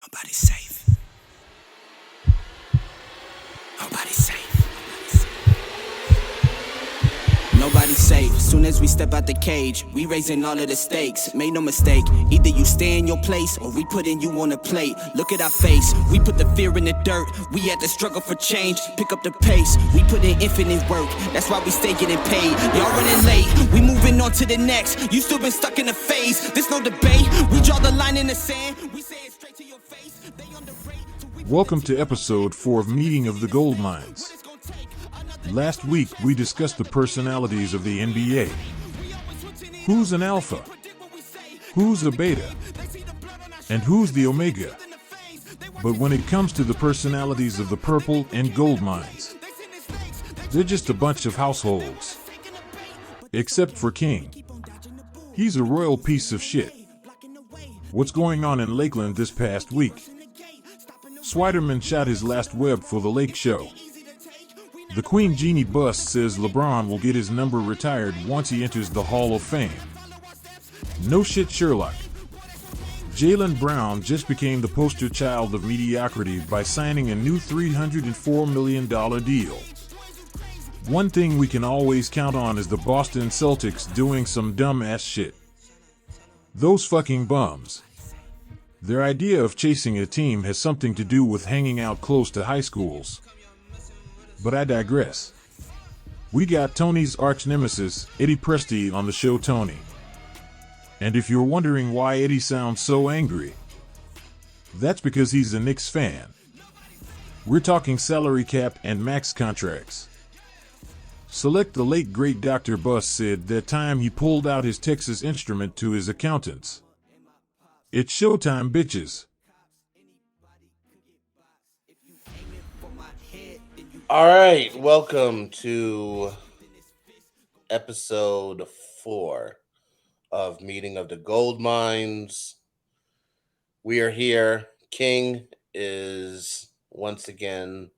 Nobody's safe. Nobody's safe. Nobody's safe. Soon as we step out the cage, we raising all of the stakes. Make no mistake, either you stay in your place or we putting you on a plate. Look at our face, we put the fear in the dirt. We had to struggle for change, pick up the pace. We put in infinite work, that's why we stay getting paid. Y'all running late, we moving on to the next. You still been stuck in a phase, there's no debate. We draw the line in the sand, we say it straight to your face. They underrate. Welcome to episode 4 of Meeting of the Gold Mines. Last week, we discussed the personalities of the NBA. Who's an alpha? Who's a beta? And who's the omega? But when it comes to the personalities of the purple and gold mines, they're just a bunch of households. Except for King. He's a royal piece of shit. What's going on in Lakeland this past week? Swiderman shot his last web for the Lake Show. The Queen Genie Bust says LeBron will get his number retired once he enters the Hall of Fame. No shit, Sherlock. Jaylen Brown just became the poster child of mediocrity by signing a new $304 million deal. One thing we can always count on is the Boston Celtics doing some dumb-ass shit. Those fucking bums. Their idea of chasing a team has something to do with hanging out close to high schools. But I digress. We got Tony's arch nemesis, Eddie Presti, on the show. Tony. And if you're wondering why Eddie sounds so angry, that's because he's a Knicks fan. We're talking salary cap and max contracts. Select the late great Dr. Buss said that time he pulled out his Texas Instrument to his accountants. It's showtime, bitches. All right, welcome to episode 4 of Meeting of the Gold Mines. We are here. King is once again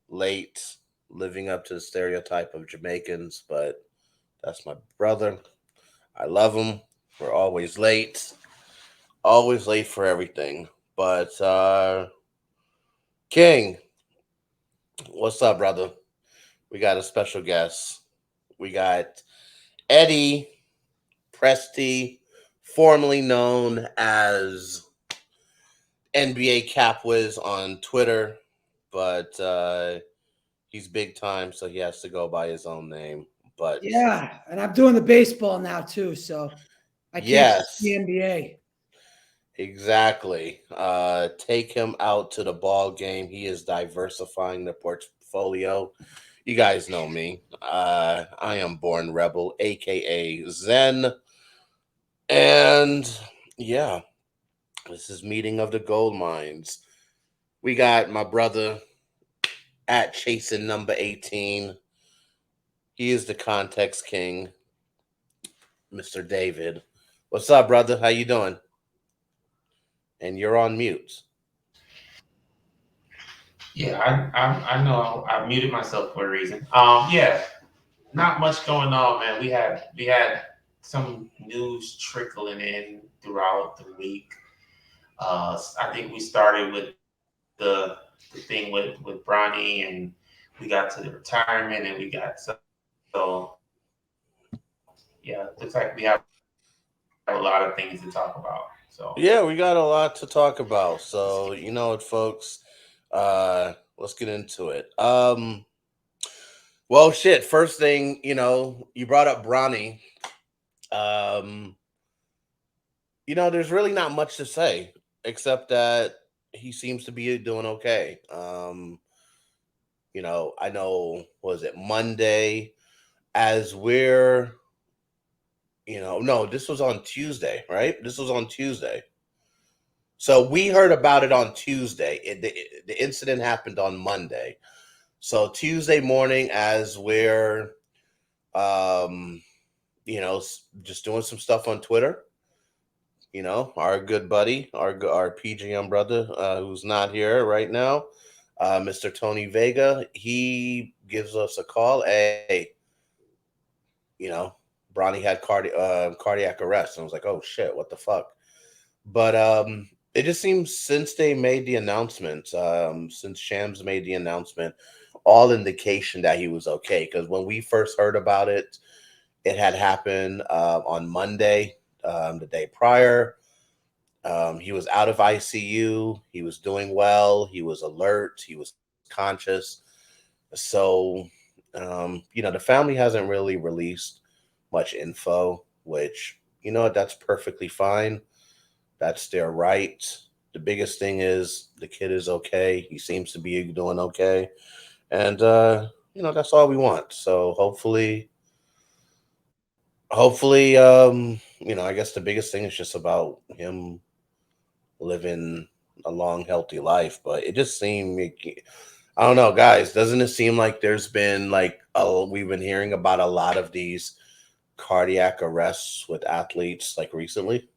late, living up to the stereotype of Jamaicans, but that's my brother. I love him. We're always late for everything. But King, what's up, brother? We got a special guest. We got Eddie Presti, formerly known as NBA Capwiz on Twitter, but he's big time, so he has to go by his own name. But yeah, and I'm doing the baseball now too, so I can't yes, the NBA. Exactly. Take him out to the ball game. He is diversifying the portfolio. You guys know me. I am Born Rebel, aka Zen. And yeah, this is Meeting of the Gold Mines. We got my brother at Chasing number 18. He is the context king, Mr. David. What's up, brother? How you doing? And you're on mute. Yeah, I know I muted myself for a reason. Yeah, not much going on, man. We had some news trickling in throughout the week. I think we started with the thing with Bronny, and we got to the retirement, and we got so yeah. Looks like we have a lot of things to talk about. So Yeah, we got a lot to talk about. So, you know what, folks? Let's get into it. Well, shit. First thing, you brought up Bronny. Um, there's really not much to say except that he seems to be doing okay. I know, was it Monday? As we're, no, this was on Tuesday, right? This was on Tuesday. So we heard about it on Tuesday. The incident happened on Monday. So Tuesday morning, as we're, just doing some stuff on Twitter, our good buddy, our PGM brother, who's not here right now, Mr. Tony Vega, he gives us a call. Hey, Bronny had cardiac arrest. And I was like, oh shit, what the fuck? But It just seems since they made the announcement, since Shams made the announcement, all indication that he was okay. Because when we first heard about it, it had happened on Monday, the day prior. He was out of ICU. He was doing well. He was alert. He was conscious. So, the family hasn't really released much info, which, that's perfectly fine. That's their right. The biggest thing is the kid is okay. He seems to be doing okay. And, that's all we want. So hopefully, I guess the biggest thing is just about him living a long, healthy life. But it just seemed, I don't know, guys. Doesn't it seem like there's been we've been hearing about a lot of these cardiac arrests with athletes like recently?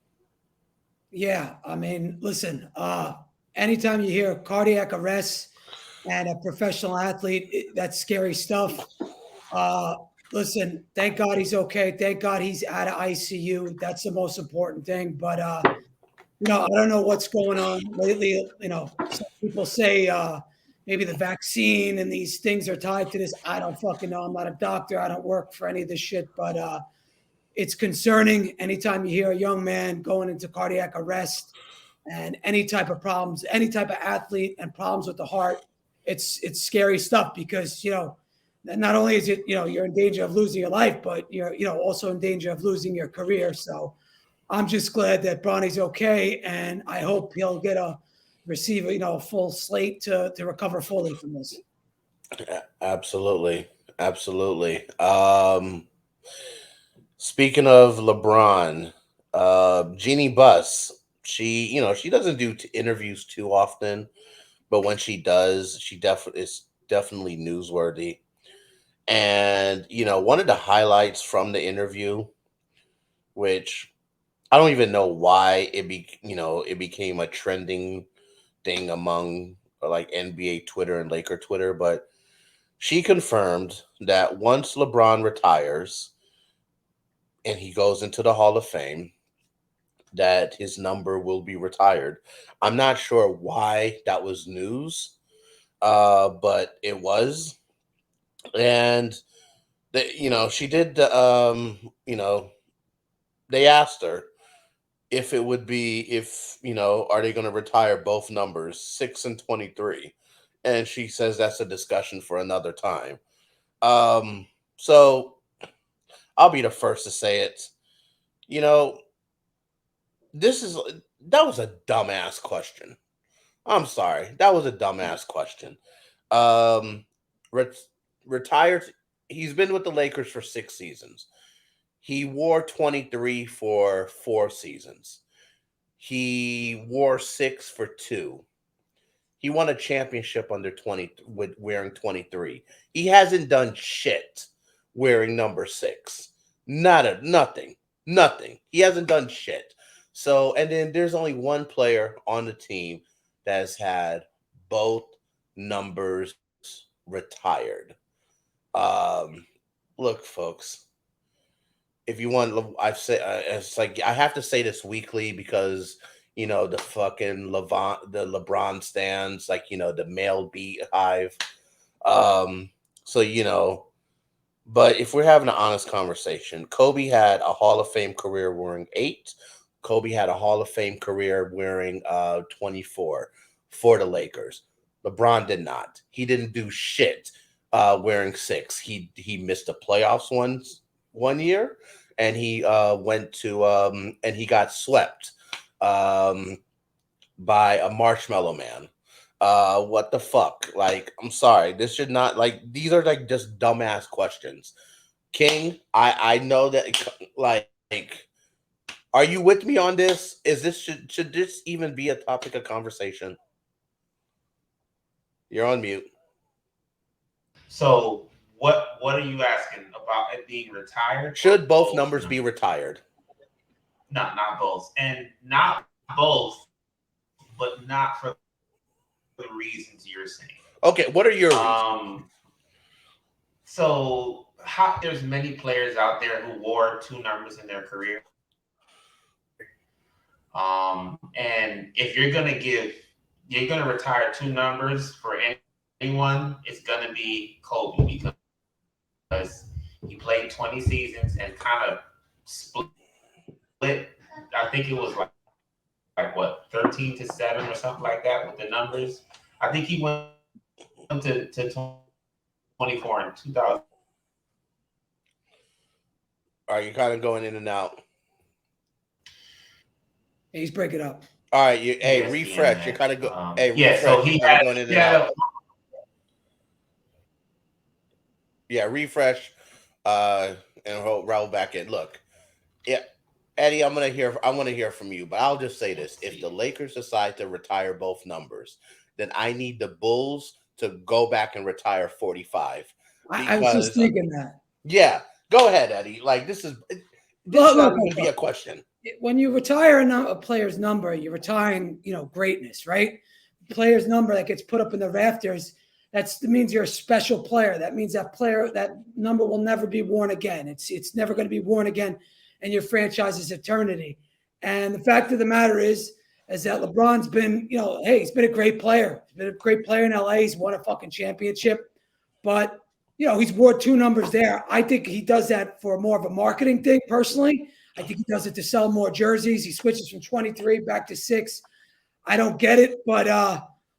Yeah, I mean, listen, anytime you hear cardiac arrests and a professional athlete, that's scary stuff. Uh, Listen, thank God he's okay. Thank God he's out of ICU. That's the most important thing. But I don't know what's going on lately. Some people say maybe the vaccine and these things are tied to this. I don't fucking know. I'm not a doctor. I don't work for any of this shit. But it's concerning anytime you hear a young man going into cardiac arrest and any type of problems, any type of athlete and problems with the heart. It's scary stuff because not only is it you're in danger of losing your life, but you're also in danger of losing your career. So I'm just glad that Bronny's okay, and I hope he'll get a receive a full slate to recover fully from this. Absolutely. Absolutely. Speaking of LeBron, Jeannie Buss, she doesn't do interviews too often, but when she does, she definitely is definitely newsworthy. And one of the highlights from the interview, which I don't even know why it became a trending thing among like NBA Twitter and Laker Twitter, but she confirmed that once LeBron retires and he goes into the Hall of Fame, that his number will be retired. I'm not sure why that was news, but it was. And she did they asked her if it would be if are they going to retire both numbers 6 and 23, and she says that's a discussion for another time. So I'll be the first to say it. you know this is that was a dumbass question. I'm sorry, that was a dumbass question. um ret- Retired. He's been with the Lakers for 6 seasons. He wore 23 for 4 seasons. He wore 6 for 2. He won a championship under 20 with wearing 23. He hasn't done shit wearing number 6. Nothing. Nothing. He hasn't done shit. So, and then there's only one player on the team that has had both numbers retired. Um, Look, folks, if you want, I've said it's like I have to say this weekly because the fucking LeBron stands, like the male beehive. Um, so but if we're having an honest conversation, Kobe had a Hall of Fame career wearing 8. Kobe had a Hall of Fame career wearing 24 for the Lakers. LeBron did not. He didn't do shit wearing 6. He missed the playoffs one year, and he went to and he got swept um, by a Marshmallow Man. What the fuck? Like, I'm sorry. This should not, like, these are like just dumbass questions. King, I know that, like, are you with me on this? Is this should this even be a topic of conversation? You're on mute. So what are you asking about it being retired or Should both both numbers be numbers? retired? No, not both, and not both, but not for the reasons you're saying. Okay, what are your reasons? So there's many players out there who wore 2 numbers in their career. And if you're gonna retire two numbers for anyone, it's gonna be Kobe because he played 20 seasons and kind of split. I think it was like what 13-7 or something like that with the numbers. I think he went to 24 in 2000. Are you kind of going in and out? He's breaking up. All right, ESPN, refresh. man. You're kind of go. Yeah, so refresh. You're kind of going in and out. Yeah, refresh. And roll back in. Look, yeah, Eddie, I want to hear from you, but I'll just say this: if the Lakers decide to retire both numbers, then I need the Bulls to go back and retire 45. I was just thinking that. Yeah, go ahead, Eddie. Like this is not going to be a question. When you retire a player's number, you're retiring, greatness, right? Player's number that gets put up in the rafters. That means you're a special player. That means that number will never be worn again. It's never going to be worn again in your franchise's eternity. And the fact of the matter is that LeBron's been, he's been a great player. He's been a great player in LA. He's won a fucking championship. But, he's wore two numbers there. I think he does that for more of a marketing thing, personally. I think he does it to sell more jerseys. He switches from 23 back to 6. I don't get it, but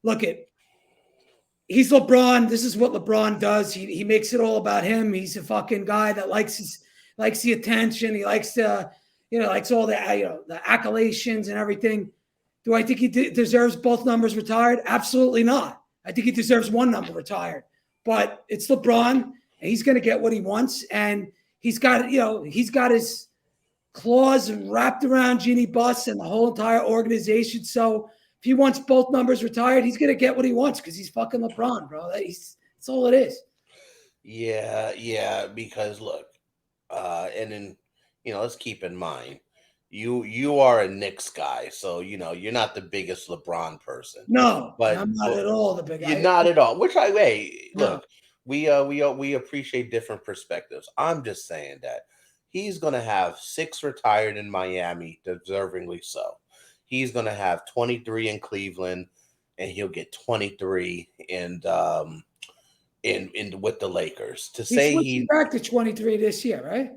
look it. He's LeBron. This is what LeBron does. He makes it all about him. He's a fucking guy that likes the attention. He likes to, likes all the the accolations and everything. Do I think he deserves both numbers retired? Absolutely not. I think he deserves one number retired. But it's LeBron, and he's going to get what he wants, and he's got his claws wrapped around Jeannie Buss and the whole entire organization. So if he wants both numbers retired, he's going to get what he wants because he's fucking LeBron, bro. That's all it is. Yeah. Because look, and then let's keep in mind, you are a Knicks guy, so you're not the biggest LeBron person. No, but I'm not at all the biggest. You're not at all. Which look, we appreciate different perspectives. I'm just saying that he's going to have 6 retired in Miami, deservingly so. He's going to have 23 in Cleveland, and he'll get 23 in with the Lakers. He's back to 23 this year, right?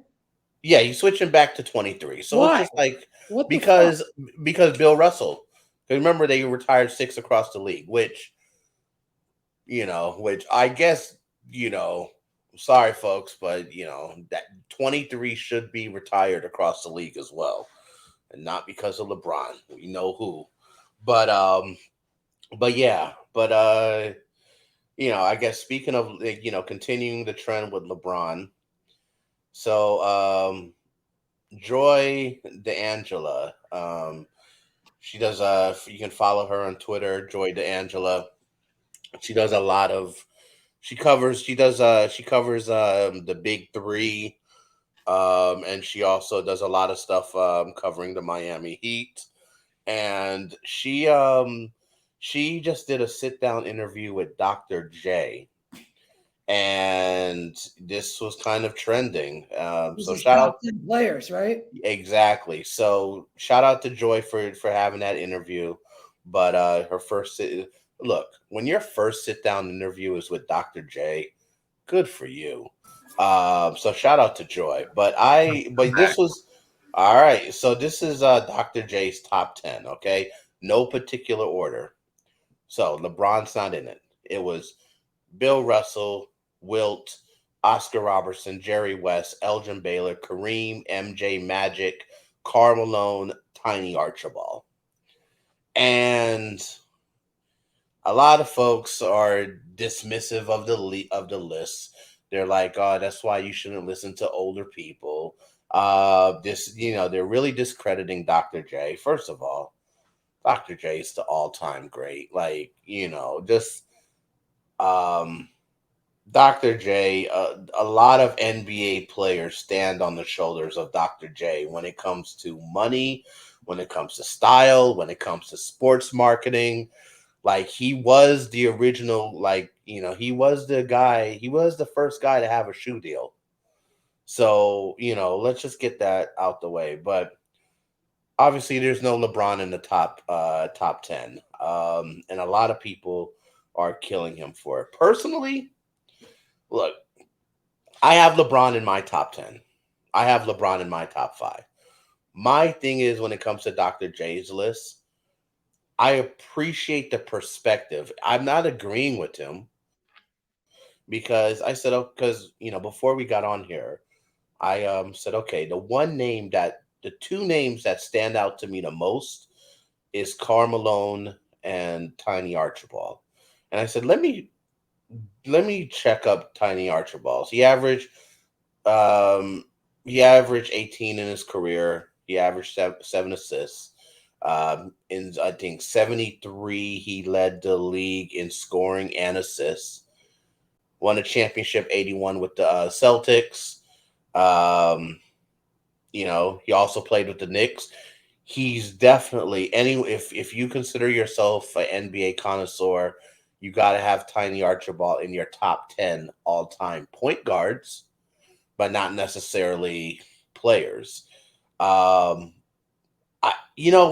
Yeah, he's switching back to 23. So why? It's just like because Bill Russell. Remember they retired 6 across the league, which I guess sorry folks, but that 23 should be retired across the league as well, and not because of LeBron. We know who, but I guess speaking of continuing the trend with LeBron, so Joy DeAngela, she does you can follow her on Twitter, Joy DeAngela. She does a lot of she covers the big 3, and she also does a lot of stuff covering the Miami Heat, and she just did a sit down interview with Dr. J, and this was kind of trending. So shout out to players, right? Exactly. So shout out to Joy for having that interview, but her first look, when your first sit down interview is with Dr. J, good for you. So shout out to Joy. But this was all right. So this is Dr. J's top 10. Okay, no particular order. So LeBron's not in it. It was Bill Russell, Wilt, Oscar Robertson, Jerry West, Elgin Baylor, Kareem, MJ, Magic, Karl Malone, Tiny Archibald, and a lot of folks are dismissive of the list. They're like, "Oh, that's why you shouldn't listen to older people." They're really discrediting Dr. J. First of all, Dr. J is the all-time great. Dr. J. A lot of NBA players stand on the shoulders of Dr. J when it comes to money, when it comes to style, when it comes to sports marketing. Like, he was the original, he was the first guy to have a shoe deal. So, let's just get that out the way. But obviously there's no LeBron in the top 10. And a lot of people are killing him for it. Personally, look, I have LeBron in my top 10. I have LeBron in my top 5. My thing is, when it comes to Dr. J's list, I appreciate the perspective. I'm not agreeing with him because I said, oh, because, before we got on here, I said, okay, the two names that stand out to me the most is Karl Malone and Tiny Archibald. And I said, let me check up Tiny Archibald. He averaged 18 in his career. He averaged seven assists. In I think 73, he led the league in scoring and assists. Won a championship 81 with the Celtics. He also played with the Knicks. He's definitely if you consider yourself an NBA connoisseur, you got to have Tiny Archibald in your top 10 all-time point guards, but not necessarily players. When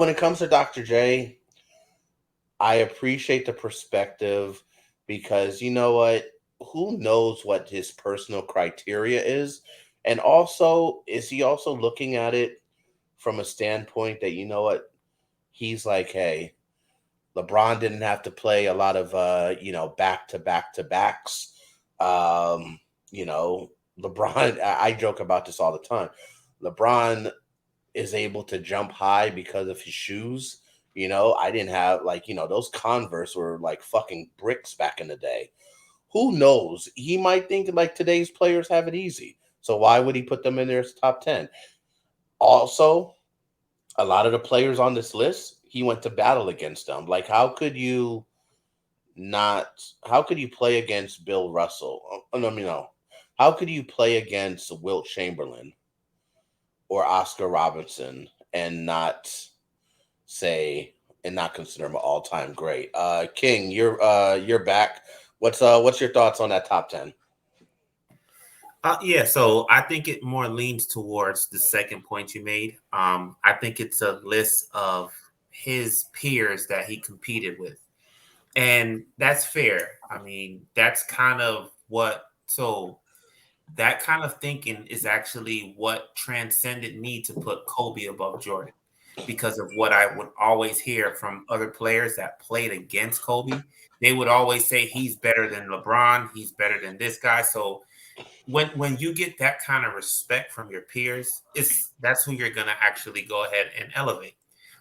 it comes to Dr. J, I appreciate the perspective because you know what? Who knows what his personal criteria is? And also, is he also looking at it from a standpoint that, you know what? He's like, hey, LeBron didn't have to play a lot of, back-to-back-to-backs. LeBron, I joke about this all the time. LeBron is able to jump high because of his shoes. I didn't have, those Converse were like fucking bricks back in the day. Who knows? He might think like today's players have it easy. So why would he put them in their top 10? Also, a lot of the players on this list, he went to battle against them. Like, how could you play against Bill Russell? No. How could you play against Wilt Chamberlain or Oscar Robertson and not consider him an all-time great? King, you're back. What's your thoughts on that top 10? So I think it more leans towards the second point you made. I think it's a list of his peers that he competed with. And that's fair. I mean, that's kind of that kind of thinking is actually what transcended me to put Kobe above Jordan, because of what I would always hear from other players that played against Kobe. They would always say he's better than LeBron, he's better than this guy. So when you get that kind of respect from your peers, that's who you're going to actually go ahead and elevate.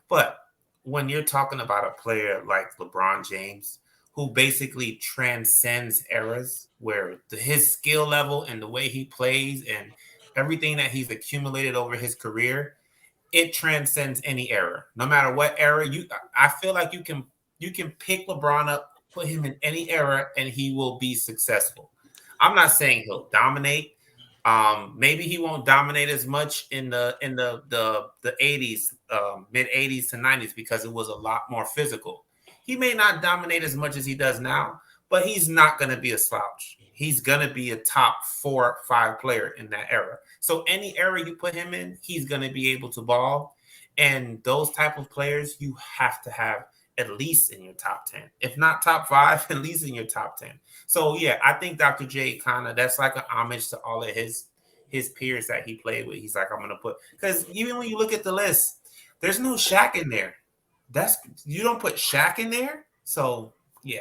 But when you're talking about a player like LeBron James, who basically transcends eras, where his skill level and the way he plays and everything that he's accumulated over his career, it transcends any era. No matter what era I feel like you can pick LeBron up, put him in any era, and he will be successful. I'm not saying he'll dominate. Maybe he won't dominate as much in the 80s, mid 80s to 90s, because it was a lot more physical. He may not dominate as much as he does now, but he's not going to be a slouch. He's going to be a top 4 or 5 player in that era. So any era you put him in, he's going to be able to ball. And those type of players you have to have at least in your top 10. If not top 5, at least in your top 10. So, yeah, I think Dr. J that's like an homage to all of his peers that he played with. He's like, I'm going to put – because even when you look at the list, there's no Shaq in there. You don't put Shaq in there. So, yeah,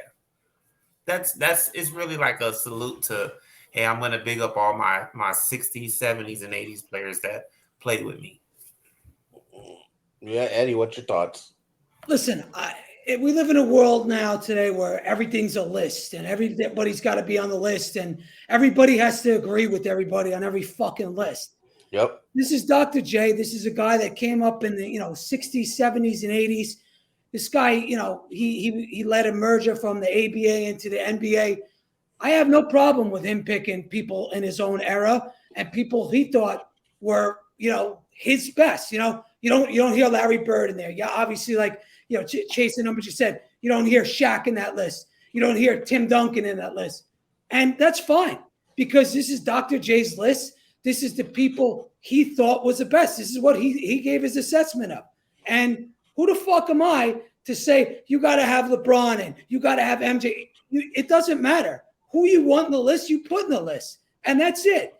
it's really like a salute to, hey, I'm going to big up all my 60s, 70s, and 80s players that played with me. Yeah, Eddie, what's your thoughts? Listen, we live in a world now today where everything's a list and everybody's got to be on the list and everybody has to agree with everybody on every fucking list. Yep. This is Dr. J. This is a guy that came up in the 60s, 70s, and 80s. This guy, he led a merger from the ABA into the NBA. I have no problem with him picking people in his own era and people he thought were, his best. You don't hear Larry Bird in there. Yeah, obviously, chasing numbers. You said you don't hear Shaq in that list. You don't hear Tim Duncan in that list, and that's fine because this is Dr. J's list. This is the people he thought was the best. This is what he gave his assessment of. And who the fuck am I to say you got to have LeBron and you got to have MJ? It doesn't matter who you want in the list. You put in the list, and that's it.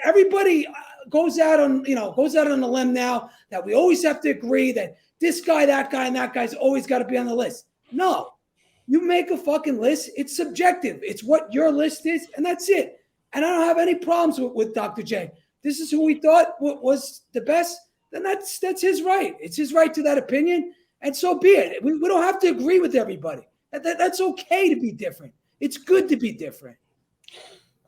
Everybody goes out on the limb now that we always have to agree that this guy, that guy, and that guy's always got to be on the list. No, you make a fucking list. It's subjective. It's what your list is, and that's it. And I don't have any problems with Dr. J. This is who we thought was the best. Then that's his right. It's his right to that opinion, and so be it. We don't have to agree with everybody. That's okay to be different. It's good to be different.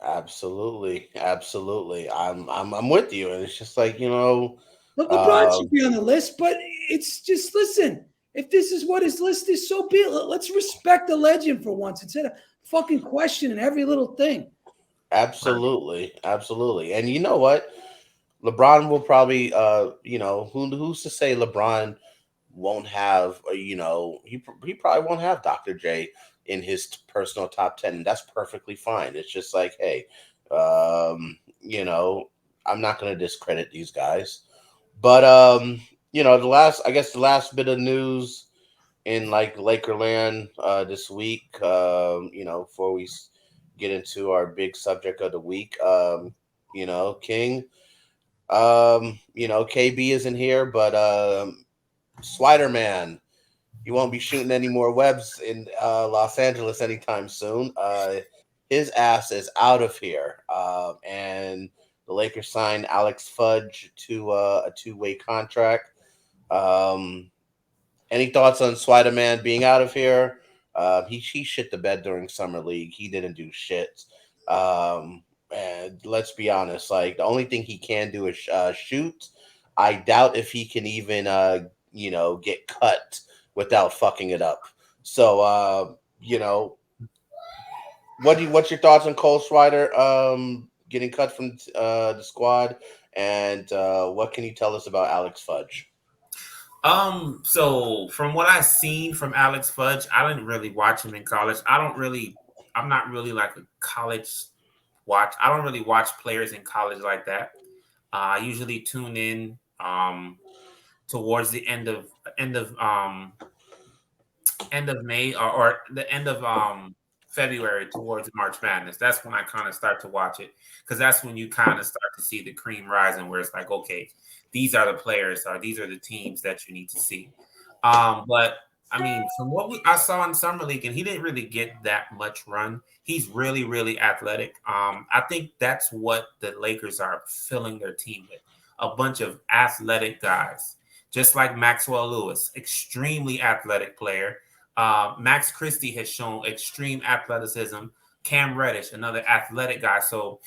Absolutely. I'm with you, and it's just like, Look, LeBron should be on the list, but it's just, listen, if this is what his list is, so be it. Let's respect the legend for once instead of fucking questioning every little thing. Absolutely. And you know what? LeBron will probably, who's to say LeBron won't have, he probably won't have Dr. J in his personal top 10, and that's perfectly fine. It's just like, hey, I'm not going to discredit these guys. But, the last bit of news in like Lakerland this week, before we get into our big subject of the week, King, KB isn't here, but Slider Man, he won't be shooting any more webs in Los Angeles anytime soon. His ass is out of here. And the Lakers signed Alex Fudge to a two-way contract. Any thoughts on Spider-Man being out of here? He shit the bed during summer league. He didn't do shit. And let's be honest, like the only thing he can do is shoot. I doubt if he can even get cut without fucking it up. So what's your thoughts on Cole Swider getting cut from the squad, and what can you tell us about Alex Fudge? So from what I've seen from Alex Fudge, I didn't really watch him in college. I'm not really like a college watch. I don't really watch players in college like that. I usually tune in towards the end of May or the end of February towards March Madness. That's when I kind of start to watch it, because that's when you kind of start to see the cream rising, where it's like, okay, these are the players, or these are the teams that you need to see. But I mean, from what I saw in summer league, and he didn't really get that much run. He's really, really athletic. I think that's what the Lakers are filling their team with: a bunch of athletic guys, just like Maxwell Lewis, extremely athletic player. Max Christie has shown extreme athleticism. Cam Reddish, another athletic guy. So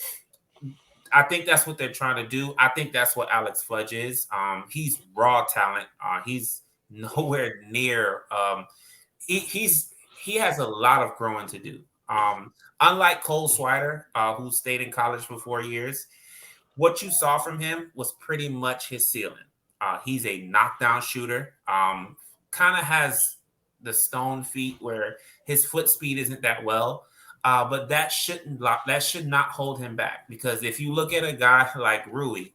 I think that's what they're trying to do. I think that's what Alex Fudge is. He's raw talent. He's nowhere near. He has a lot of growing to do. Unlike Cole Swider, who stayed in college for 4 years, what you saw from him was pretty much his ceiling. He's a knockdown shooter. Kind of has the stone feet where his foot speed isn't that well. But that should not hold him back, because if you look at a guy like Rui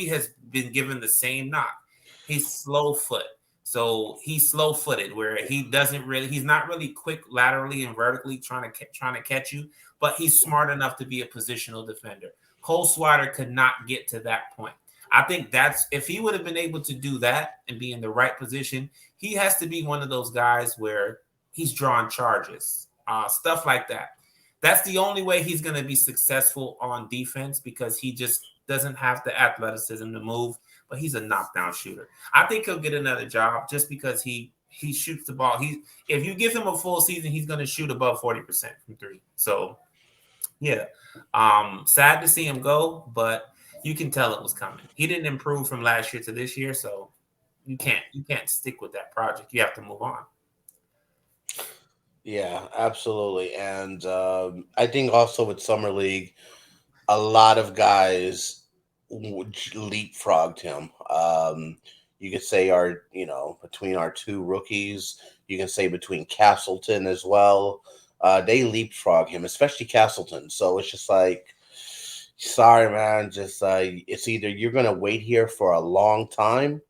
has been given the same knock. He's slow foot. So he's slow footed, where he's not really quick laterally and vertically trying to catch you, but he's smart enough to be a positional defender. Cole Swider could not get to that point. I think if he would have been able to do that and be in the right position, he has to be one of those guys where he's drawing charges, stuff like that. That's the only way he's going to be successful on defense, because he just doesn't have the athleticism to move, but he's a knockdown shooter. I think he'll get another job just because he shoots the ball. If you give him a full season, he's going to shoot above 40% from three. So, yeah, sad to see him go, but you can tell it was coming. He didn't improve from last year to this year, so you can't stick with that project. You have to move on. Yeah, absolutely. And I think also with Summer League, a lot of guys leapfrogged him. You could say between our two rookies, you can say between Castleton as well. They leapfrog him, especially Castleton. So it's just like, sorry, man. Just it's either you're gonna wait here for a long time,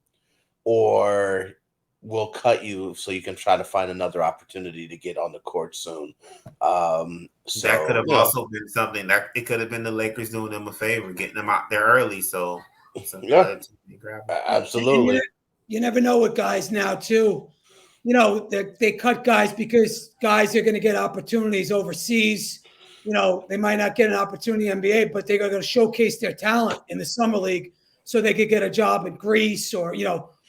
or we'll cut you so you can try to find another opportunity to get on the court soon. So that could have also been something that it could have been the Lakers doing them a favor, getting them out there early. So yeah, absolutely. You never know with guys now too. They cut guys because guys are going to get opportunities overseas. They might not get an opportunity in the NBA, but they're going to showcase their talent in the summer league so they could get a job in Greece or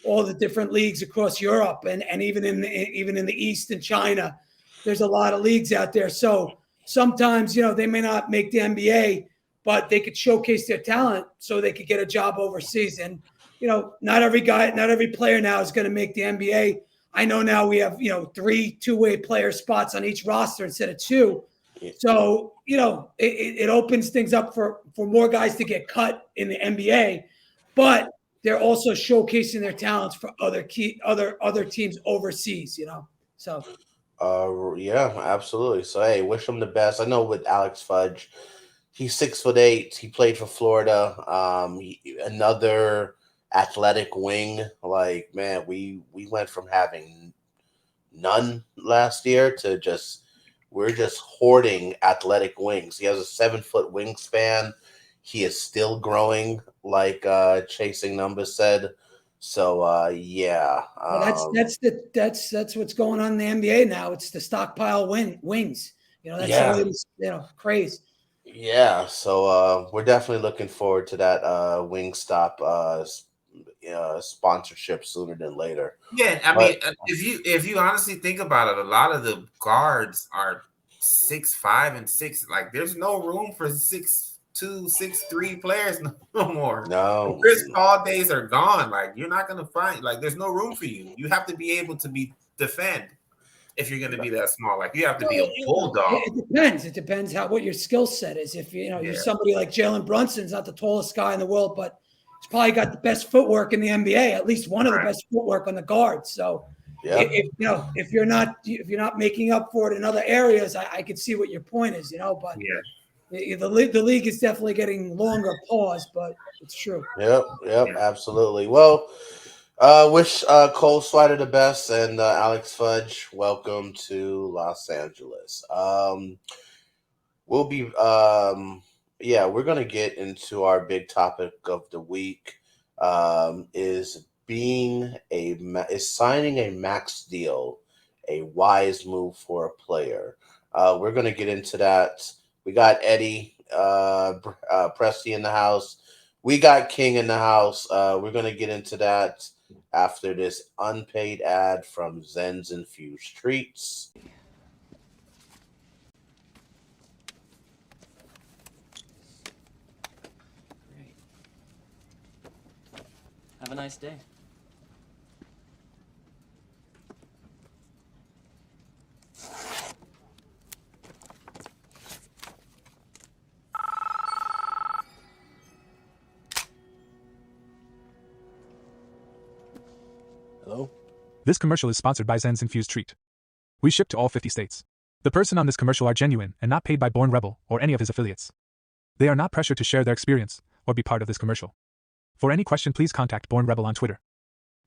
all the different leagues across Europe and even in the East and China. There's a lot of leagues out there. So sometimes they may not make the NBA, but they could showcase their talent so they could get a job overseas. And not every player now is going to make the NBA. I know now we have 3 two-way player spots on each roster instead of 2. So it opens things up for more guys to get cut in the NBA, but they're also showcasing their talents for other teams overseas. So. Yeah, absolutely. So hey, wish him the best. I know with Alex Fudge, he's 6'8". He played for Florida. Another athletic wing. Like, man, we went from having none last year to we're just hoarding athletic wings. He has a 7-foot wingspan. He is still growing, like Chasing Numbers said. So yeah, that's what's going on in the NBA now. It's the stockpile wings. That's crazy. Yeah, so we're definitely looking forward to that Wingstop sponsorship sooner than later. Yeah, I mean, if you honestly think about it, a lot of the guards are 6'5" and 6. Like, there's no room for 6'2", 6'3" players no more. No, the Chris Paul days are gone. Like, you're not gonna find there's no room for you. You have to be able to defend. If you're going to be that small, like you have to be a bulldog. It depends what your skill set is. If you're somebody like Jaylen Brunson's not the tallest guy in the world, but he's probably got the best footwork in the NBA. At least one of the best footwork on the guards. So if you're not making up for it in other areas, I could see what your point is. But the league is definitely getting longer. Pause, but it's true. Yep, absolutely. Well. Wish Cole Swider the best, and Alex Fudge, welcome to Los Angeles. We'll be we're gonna get into our big topic of the week. Is signing a max deal a wise move for a player? We're gonna get into that. We got Eddie Presti in the house. We got King in the house. We're gonna get into that after this unpaid ad from Zen's Infused Treats. Great. Have a nice day. Hello? This commercial is sponsored by Zen's Infused Treat. We ship to all 50 states. The person on this commercial are genuine and not paid by Born Rebel or any of his affiliates. They are not pressured to share their experience or be part of this commercial. For any question, please contact Born Rebel on Twitter.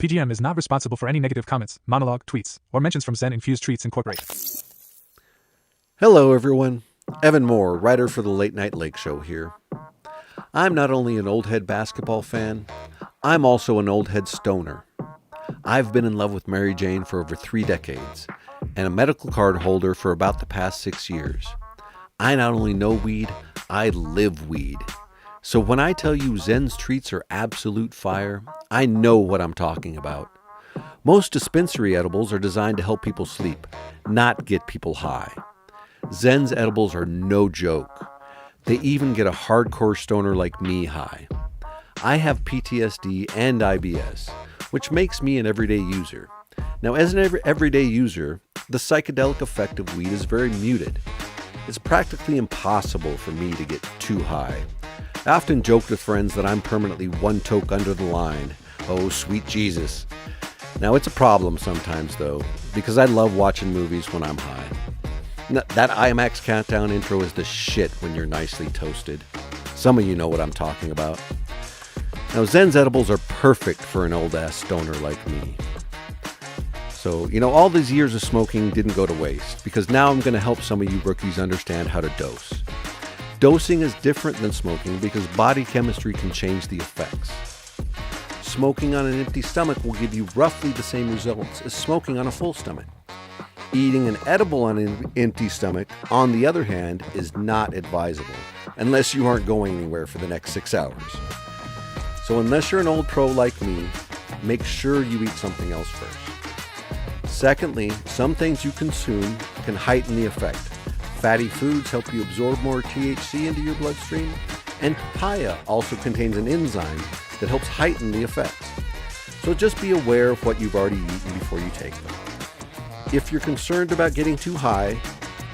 PGM is not responsible for any negative comments, monologue, tweets, or mentions from Zen Infused Treats Incorporated. Hello, everyone. Evan Moore, writer for the Late Night Lake Show here. I'm not only an old head basketball fan, I'm also an old head stoner. I've been in love with Mary Jane for over 3 decades, and a medical card holder for about the past 6 years. I not only know weed, I live weed. So when I tell you Zen's treats are absolute fire, I know what I'm talking about. Most dispensary edibles are designed to help people sleep, not get people high. Zen's edibles are no joke. They even get a hardcore stoner like me high. I have PTSD and IBS, which makes me an everyday user. Now, as an everyday user, the psychedelic effect of weed is very muted. It's practically impossible for me to get too high. I often joke with friends that I'm permanently 1 toke under the line. Oh, sweet Jesus. Now, it's a problem sometimes, though, because I love watching movies when I'm high. That IMAX countdown intro is the shit when you're nicely toasted. Some of you know what I'm talking about. Now, Zen's edibles are perfect for an old-ass stoner like me. So, all these years of smoking didn't go to waste, because now I'm going to help some of you rookies understand how to dose. Dosing is different than smoking because body chemistry can change the effects. Smoking on an empty stomach will give you roughly the same results as smoking on a full stomach. Eating an edible on an empty stomach, on the other hand, is not advisable, unless you aren't going anywhere for the next 6 hours. So unless you're an old pro like me, make sure you eat something else first. Secondly, some things you consume can heighten the effect. Fatty foods help you absorb more THC into your bloodstream, and papaya also contains an enzyme that helps heighten the effects. So just be aware of what you've already eaten before you take them. If you're concerned about getting too high,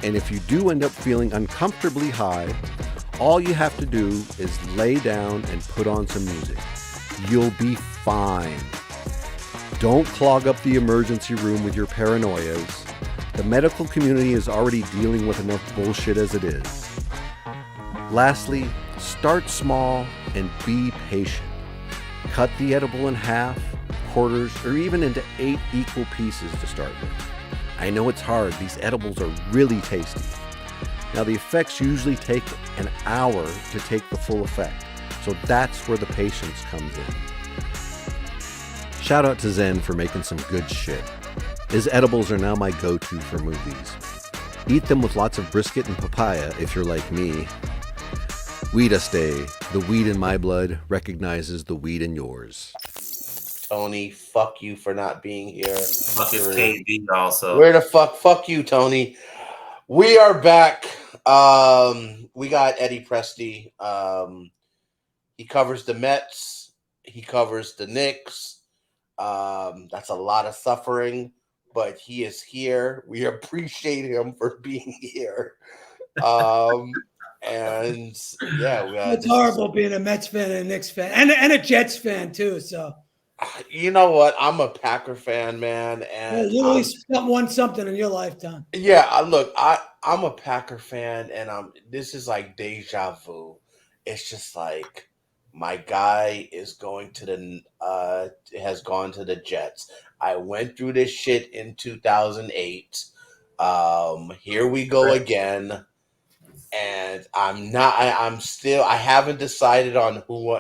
and if you do end up feeling uncomfortably high, all you have to do is lay down and put on some music. You'll be fine. Don't clog up the emergency room with your paranoias. The medical community is already dealing with enough bullshit as it is. Lastly, start small and be patient. Cut the edible in half, quarters, or even into 8 equal pieces to start with. I know it's hard. These edibles are really tasty. Now, the effects usually take an hour to take the full effect, so that's where the patience comes in. Shout out to Zen for making some good shit. His edibles are now my go-to for movies. Eat them with lots of brisket and papaya if you're like me. Weedaste, the weed in my blood recognizes the weed in yours. Tony, fuck you for not being here. Fuck his KD also. Where the fuck you, Tony. We are back. We got Eddie Presti. He covers the Mets. He covers the Knicks. That's a lot of suffering, but he is here. We appreciate him for being here. And yeah, it's horrible being a Mets fan and a Knicks fan and a Jets fan too. So you know what? I'm a Packer fan, man, and you at least won something in your lifetime. Yeah, look, I'm a Packer fan, and this is like deja vu. It's just like my guy is going to has gone to the Jets. I went through this shit in 2008. Here we go again. And I haven't decided on who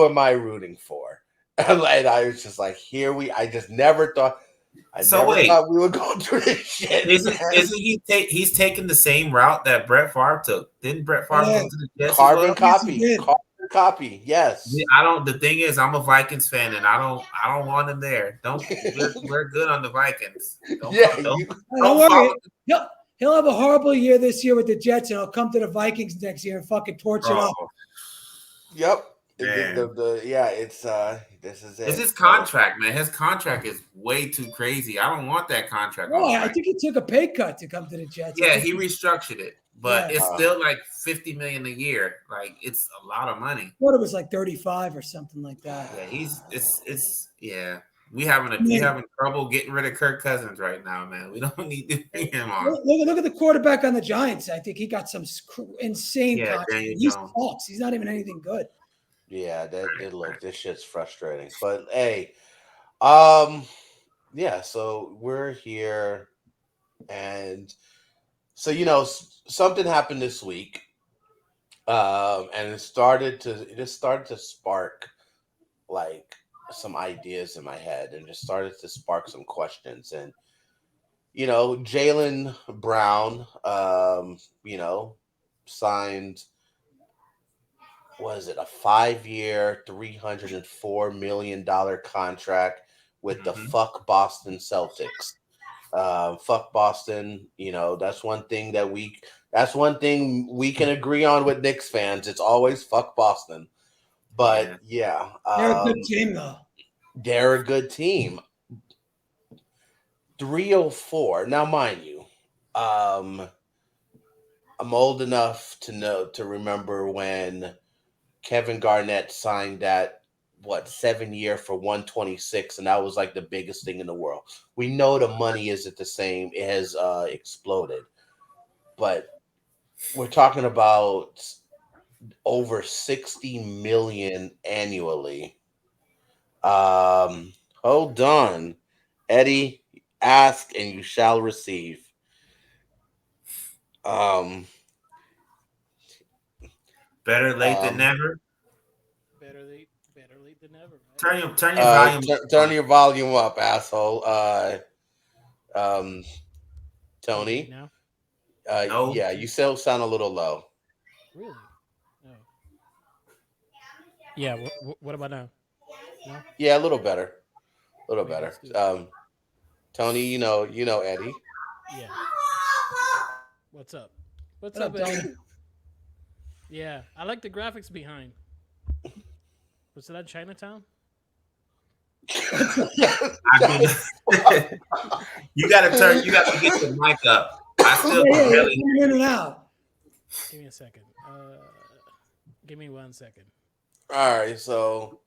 am I rooting for. And I was just like, I just never thought we would go through this shit. Isn't he's taking the same route that Brett Favre took? Didn't Brett Favre go to the Jets? Carbon copy. Yes. The thing is, I'm a Vikings fan, and I don't want him there. We're good on the Vikings. Don't worry. He'll have a horrible year this year with the Jets, and he'll come to the Vikings next year and fucking torch it up. Yep. This is it. It's his contract, man. His contract is way too crazy. I don't want that contract. Oh, I think he took a pay cut to come to the Jets. Yeah, he restructured it, but it's still like $50 million a year. Like, it's a lot of money. I thought it was like 35 or something like that. Yeah, We having trouble getting rid of Kirk Cousins right now, man. We don't need to bring him on. Look at the quarterback on the Giants. I think he got some insane contract. He sucks. He's not even anything good. Yeah, this shit's frustrating. But hey, so we're here, and so something happened this week, and it started to spark like some ideas in my head, and just started to spark some questions. And Jaylen Brown, signed, was it a 5-year, $304 million contract with the fuck Boston Celtics. Fuck Boston. That's one thing we can agree on with Knicks fans. It's always fuck Boston. But they're a good team, though. They're a good team. 304. Now, mind you, I'm old enough to remember when Kevin Garnett signed that 7-year for 126, and that was like the biggest thing in the world. We know the money isn't the same; it has exploded. But we're talking about over 60 million annually. Hold on. Eddie, ask and you shall receive. Um, Better late than um, never. Better late than never, right? Turn your volume turn up. your volume up, asshole. Um, Can you hear me Tony. now? No. Yeah, you still sound a little low. Really? Oh. Yeah. What about now? No. Yeah, a little better. A little Wait. better. Let's do it. Tony, you know Eddie. Yeah. What's up? What's What up, up, Eddie? Tony? Yeah. I like the graphics behind. Was that Chinatown? You gotta get the mic up. I still Yeah, can you're barely coming in and out. Give me a second. Give me 1 second. All right, so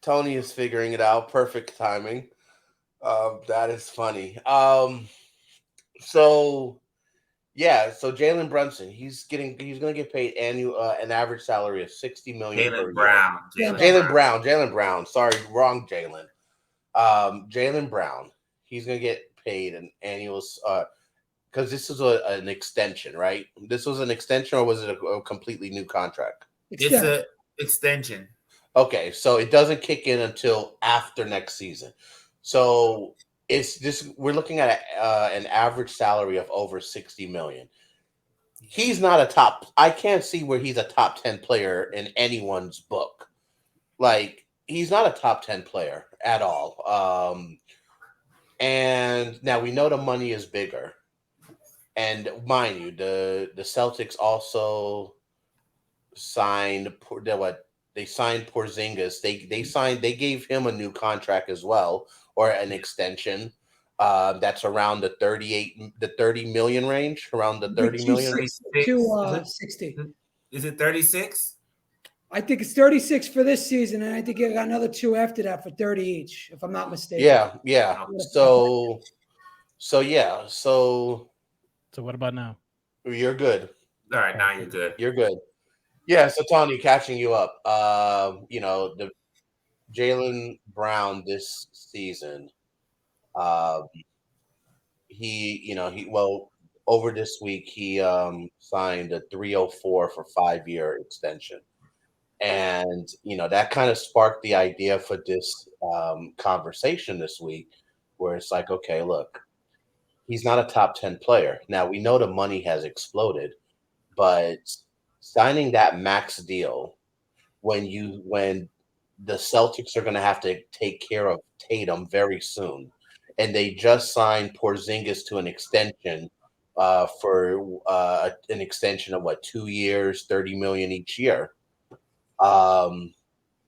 Tony is figuring it out. Perfect timing. That is funny. So yeah, so Jalen Brunson, he's gonna get paid an average salary of 60 million per Jaylen year. Brown. Jaylen Brown. Sorry, wrong Jalen. Jaylen Brown. He's gonna get paid an annual because this is an extension, right? This was an extension, or was it a completely new contract? It's a extension. Okay, so it doesn't kick in until after next season. So it's just we're looking at an average salary of over 60 million. He's not a top. I can't see where he's a top 10 player in anyone's book. Like he's not a top 10 player at all. And now we know the money is bigger. And mind you, the Celtics also signed they signed Porzingis. They gave him a new contract as well, or an extension. That's around the 30 million range, around the 30 million. 60. Is it 36? I think it's 36 for this season, and I think you got another 2 after that for 30 each, if I'm not mistaken. Yeah. So yeah, so So what about now? you're good. All right, now you're good. You're good. Yeah, so Tony, catching you up. The Jaylen Brown this season. Uh, over this week he signed a 304 for 5-year extension, and that kind of sparked the idea for this conversation this week, where it's like, okay, look, he's not a top 10 player. Now we know the money has exploded, but signing that max deal when the Celtics are going to have to take care of Tatum very soon, and they just signed Porzingis to an extension for an extension of 2 years, 30 million each year. Um,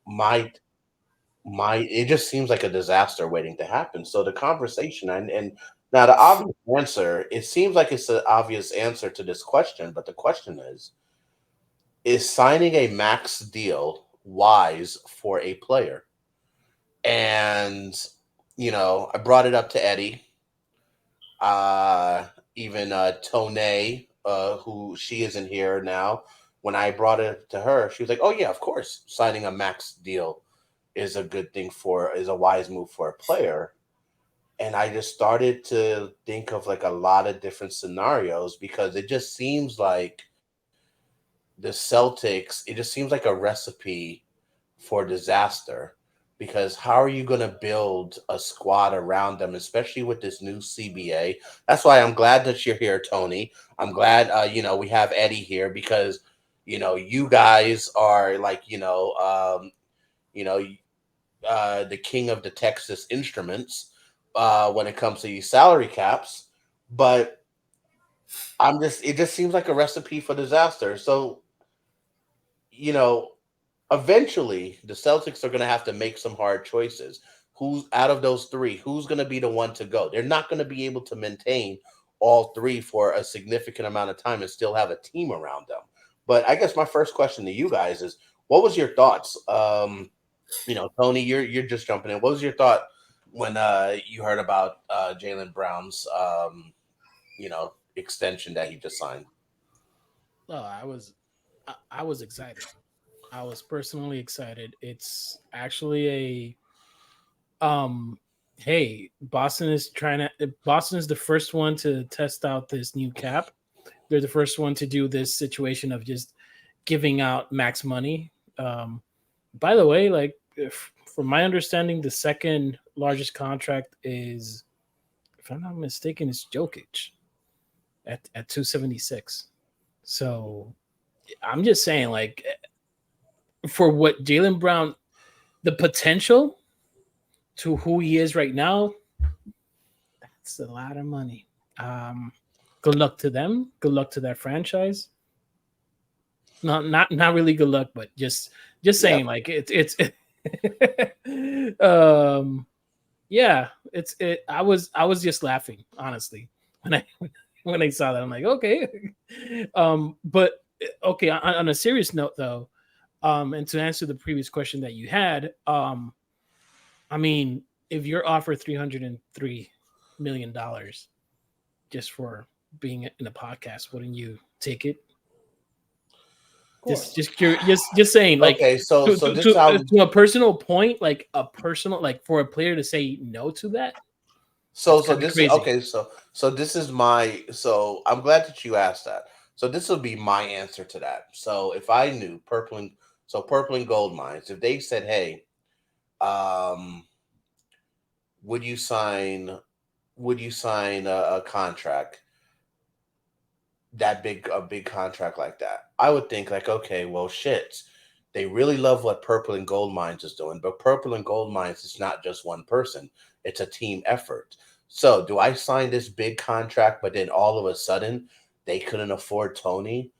my it just seems like a disaster waiting to happen. So the conversation and now the obvious answer, it seems like it's an obvious answer to this question, but the question is signing a max deal wise for a player? And I brought it up to Eddie, even Tone, who she isn't here now. When I brought it to her, she was like, "Oh yeah, of course, signing a max deal is is a wise move for a player." And I just started to think of like a lot of different scenarios, because it just seems like the Celtics, it just seems like a recipe for disaster, because how are you going to build a squad around them, especially with this new CBA? That's why I'm glad that you're here, Tony. I'm glad, we have Eddie here, because, you guys are like, the king of the Texas Instruments when it comes to these salary caps. But it just seems like a recipe for disaster. So, eventually the Celtics are going to have to make some hard choices. Who's out of those three? Who's going to be the one to go? They're not going to be able to maintain all three for a significant amount of time and still have a team around them. But I guess my first question to you guys is, what was your thoughts? Tony, you're just jumping in. What was your thought when you heard about Jaylen Brown's extension that he just signed? Oh, I was I was excited. I was personally excited. It's actually hey, Boston is the first one to test out this new cap. They're the first one to do this situation of just giving out max money. By the way, like from my understanding, the second largest contract is, if I'm not mistaken, is Jokic at 276. So I'm just saying, like, for what Jaylen Brown, the potential to who he is right now, that's a lot of money. Good luck to them. Good luck to that franchise. Not really good luck, but just saying, like it's yeah, I was just laughing, honestly, when I saw that. I'm like, okay. But okay, on a serious note though, and to answer the previous question that you had, I mean, if you're offered $303 million just for being in a podcast, wouldn't you take it? Just curious, just saying, like, Okay, so this to a personal point, like for a player to say no to that. so That's so kinda this is crazy. okay. So this is my. So I'm glad that you asked that. So this will be my answer to that. So if I knew Purple and Gold Mines, if they said, "Hey, um, would you sign a contract a big contract like that?" I would think like, okay, well, shit. They really love what Purple and Gold Mines is doing, but Purple and Gold Mines is not just one person; it's a team effort. So, do I sign this big contract, but then all of a sudden they couldn't afford Tony?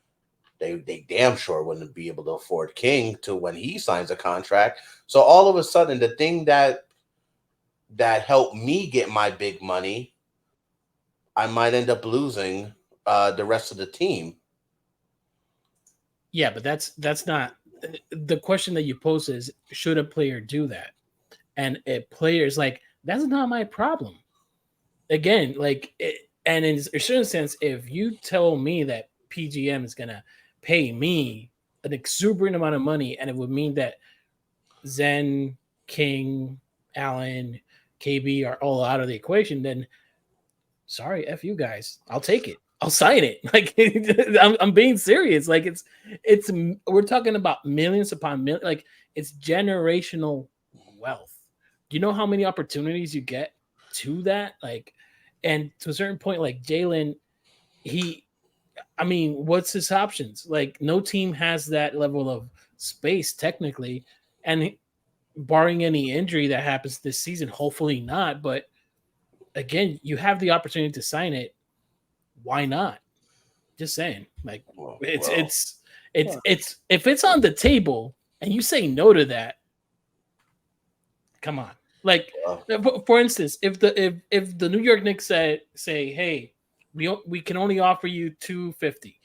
They damn sure wouldn't be able to afford King to when he signs a contract. So all of a sudden, the thing that helped me get my big money, I might end up losing the rest of the team. Yeah, but that's not the question that you pose is, should a player do that? And a player is like, that's not my problem. Again, like, and in a certain sense, if you tell me that PGM is gonna pay me an exuberant amount of money, and it would mean that Zen, King, Allen, KB are all out of the equation, then sorry, F you guys. I'll take it. I'll sign it. Like, I'm being serious. Like, it's we're talking about millions upon millions. Like, it's generational wealth. Do you know how many opportunities you get to that? Like, and to a certain point, like Jaylen, I mean, what's his options? Like, no team has that level of space technically, and barring any injury that happens this season, hopefully not. But again, you have the opportunity to sign it. Why not? Just saying. Like, it's if it's on the table and you say no to that, come on. Like, for instance, if the New York Knicks say, hey, we can only offer you 250,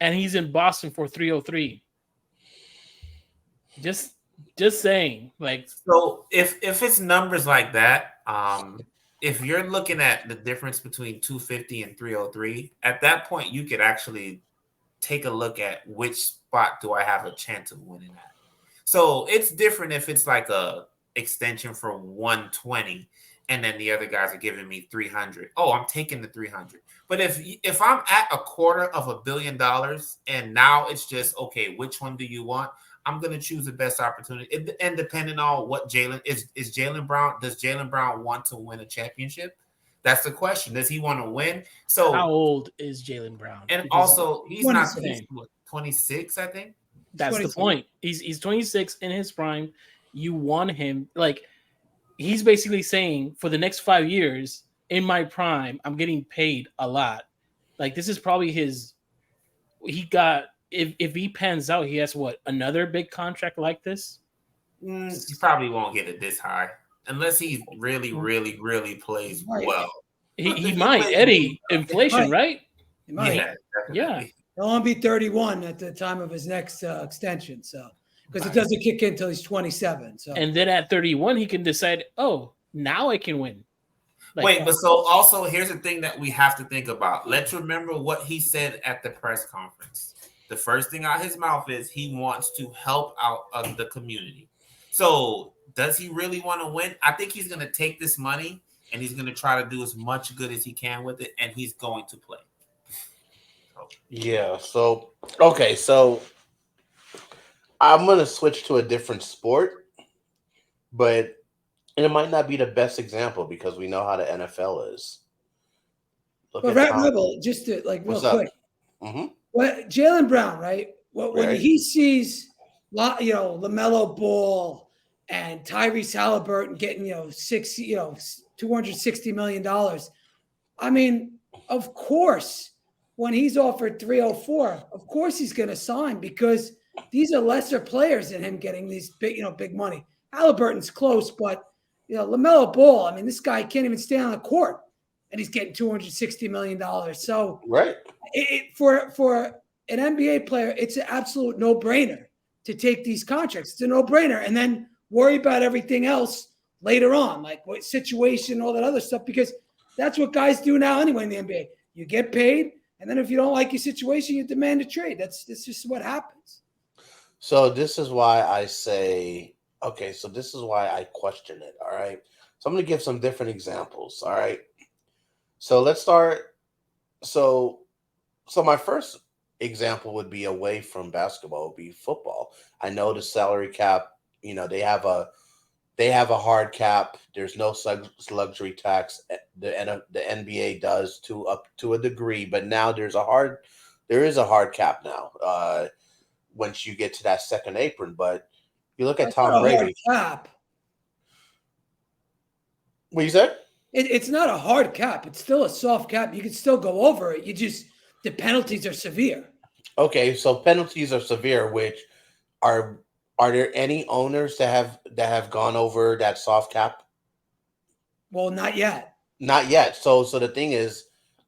and he's in Boston for 303. Just saying, like, So if it's numbers like that, if you're looking at the difference between 250 and 303, at that point you could actually take a look at which spot do I have a chance of winning at. So it's different if it's like a extension for 120 and then the other guys are giving me 300. Oh, I'm taking the 300. But if I'm at $250 million and now it's just, okay, which one do you want? I'm going to choose the best opportunity. And depending on what Jaylen is Jaylen Brown, does Jaylen Brown want to win a championship? That's the question. Does he want to win? So how old is Jaylen Brown? And Because also, he's 26, I think. That's 26. The point. He's 26 in his prime. You want him, like, he's basically saying, for the next 5 years in my prime, I'm getting paid a lot. Like, this is probably he got, if he pans out, he has another big contract like this? He probably won't get it this high unless he really, really, really plays well. He might. Eddie, inflation, right? He might. Yeah, yeah. He'll only be 31 at the time of his next extension. So, because it doesn't kick in until he's 27. So, and then at 31, he can decide, oh, now I can win. Like, wait, but so also here's the thing that we have to think about. Let's remember what he said at the press conference. the first thing out his mouth is he wants to help out of the community. So does he really want to win? I think he's going to take this money and he's going to try to do as much good as he can with it, and he's going to play. Yeah. So okay. So I'm going to switch to a different sport, but it might not be the best example because we know how the NFL is. Look But at Tom. Rebel, just to like real What's up? quick. Mm-hmm. What Jaylen Brown, right? When Right. he sees, LaMelo Ball and Tyrese Halliburton getting, $260 million. I mean, of course, when he's offered 304, of course he's going to sign because these are lesser players than him getting these big money. Halliburton's close, but LaMelo Ball, I mean, this guy can't even stay on the court, and he's getting $260 million. So Right. For an NBA player, it's an absolute no-brainer to take these contracts. It's a no-brainer, and then worry about everything else later on, like what situation, all that other stuff, because that's what guys do now anyway in the NBA. You get paid, and then if you don't like your situation, you demand a trade. That's just what happens. So this is why I say, okay, so this is why I question it, all right? So I'm going to give some different examples, all right? So let's start. So my first example would be away from basketball, would be football. I know the salary cap, they have a hard cap. There's no luxury tax. The NBA does up to a degree, but now there is a hard cap now. Once you get to that second apron, but you look at Tom Brady. Cap. What you said? It's not a hard cap. It's still a soft cap. You can still go over it. The penalties are severe. Okay, so penalties are severe. Which are there any owners that have gone over that soft cap? Well, not yet. Not yet. So the thing is,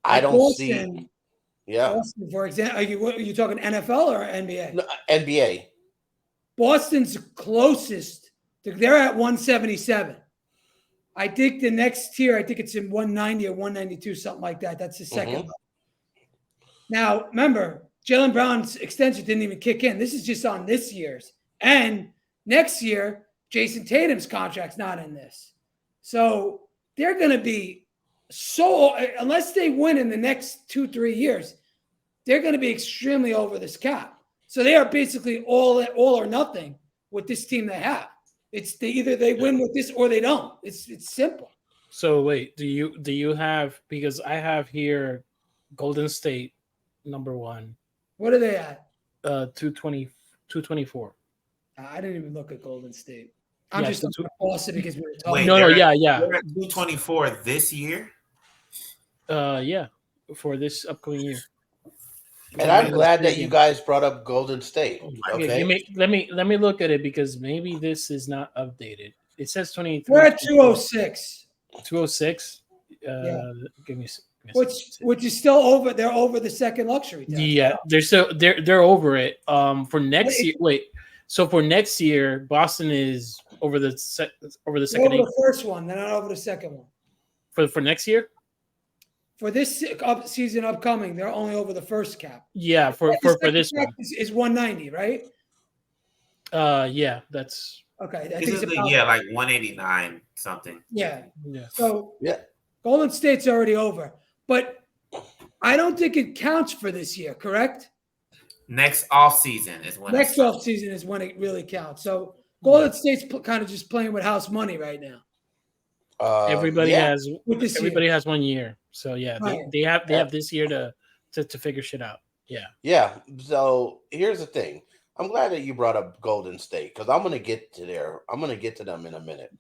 I don't Boston, see. Yeah. Boston, for example, are you talking NFL or NBA? No, NBA. Boston's closest. They're at 177. I think the next tier, I think it's in 190 or 192, something like that. That's the second level. Now, remember, Jaylen Brown's extension didn't even kick in. This is just on this year's. And next year, Jason Tatum's contract's not in this. So they're going to be unless they win in the next 2-3 years, they're going to be extremely over this cap. So they are basically all or nothing with this team they have. It's either they win with this or they don't. It's simple. So wait, do you have, because I have here Golden State number 1. What are they at? 224. I didn't even look at Golden State. I'm just looking at Boston because we were talking. Wait, No, yeah. They're at 224 this year. Yeah, for this upcoming year. And I'm glad that you guys brought up Golden State. Okay. Let me look at it because maybe this is not updated. It says 23. We're at 206. 206. Yeah. Give me. Which is still over. They're over the second luxury tax. Yeah, they're over it. For next year. Wait. So for next year, Boston is over the second. Over the first one. They're not over the second one. For next year. For this season upcoming, they're only over the first cap. Yeah, for this one is 190, right? Yeah, that's okay. Like 189 something. Yeah. So Golden State's already over, but I don't think it counts for this year. Correct? Next off season is when. Next off season is when it really counts. So Golden State's kind of just playing with house money right now. Everybody has 1 year. So yeah, right. they have this year to figure shit out. Yeah. Yeah. So here's the thing. I'm glad that you brought up Golden State because I'm gonna get to them in a minute.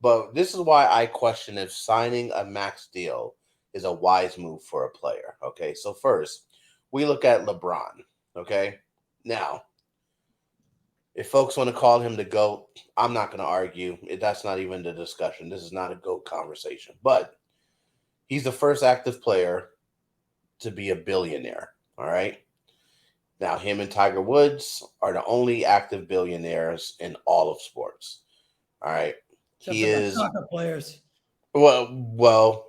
But this is why I question if signing a max deal is a wise move for a player. Okay. So first, we look at LeBron. Okay. Now, if folks want to call him the GOAT, I'm not going to argue. That's not even the discussion. This is not a GOAT conversation. But he's the first active player to be a billionaire. All right. Now, him and Tiger Woods are the only active billionaires in all of sports. All right. He is soccer players. Well,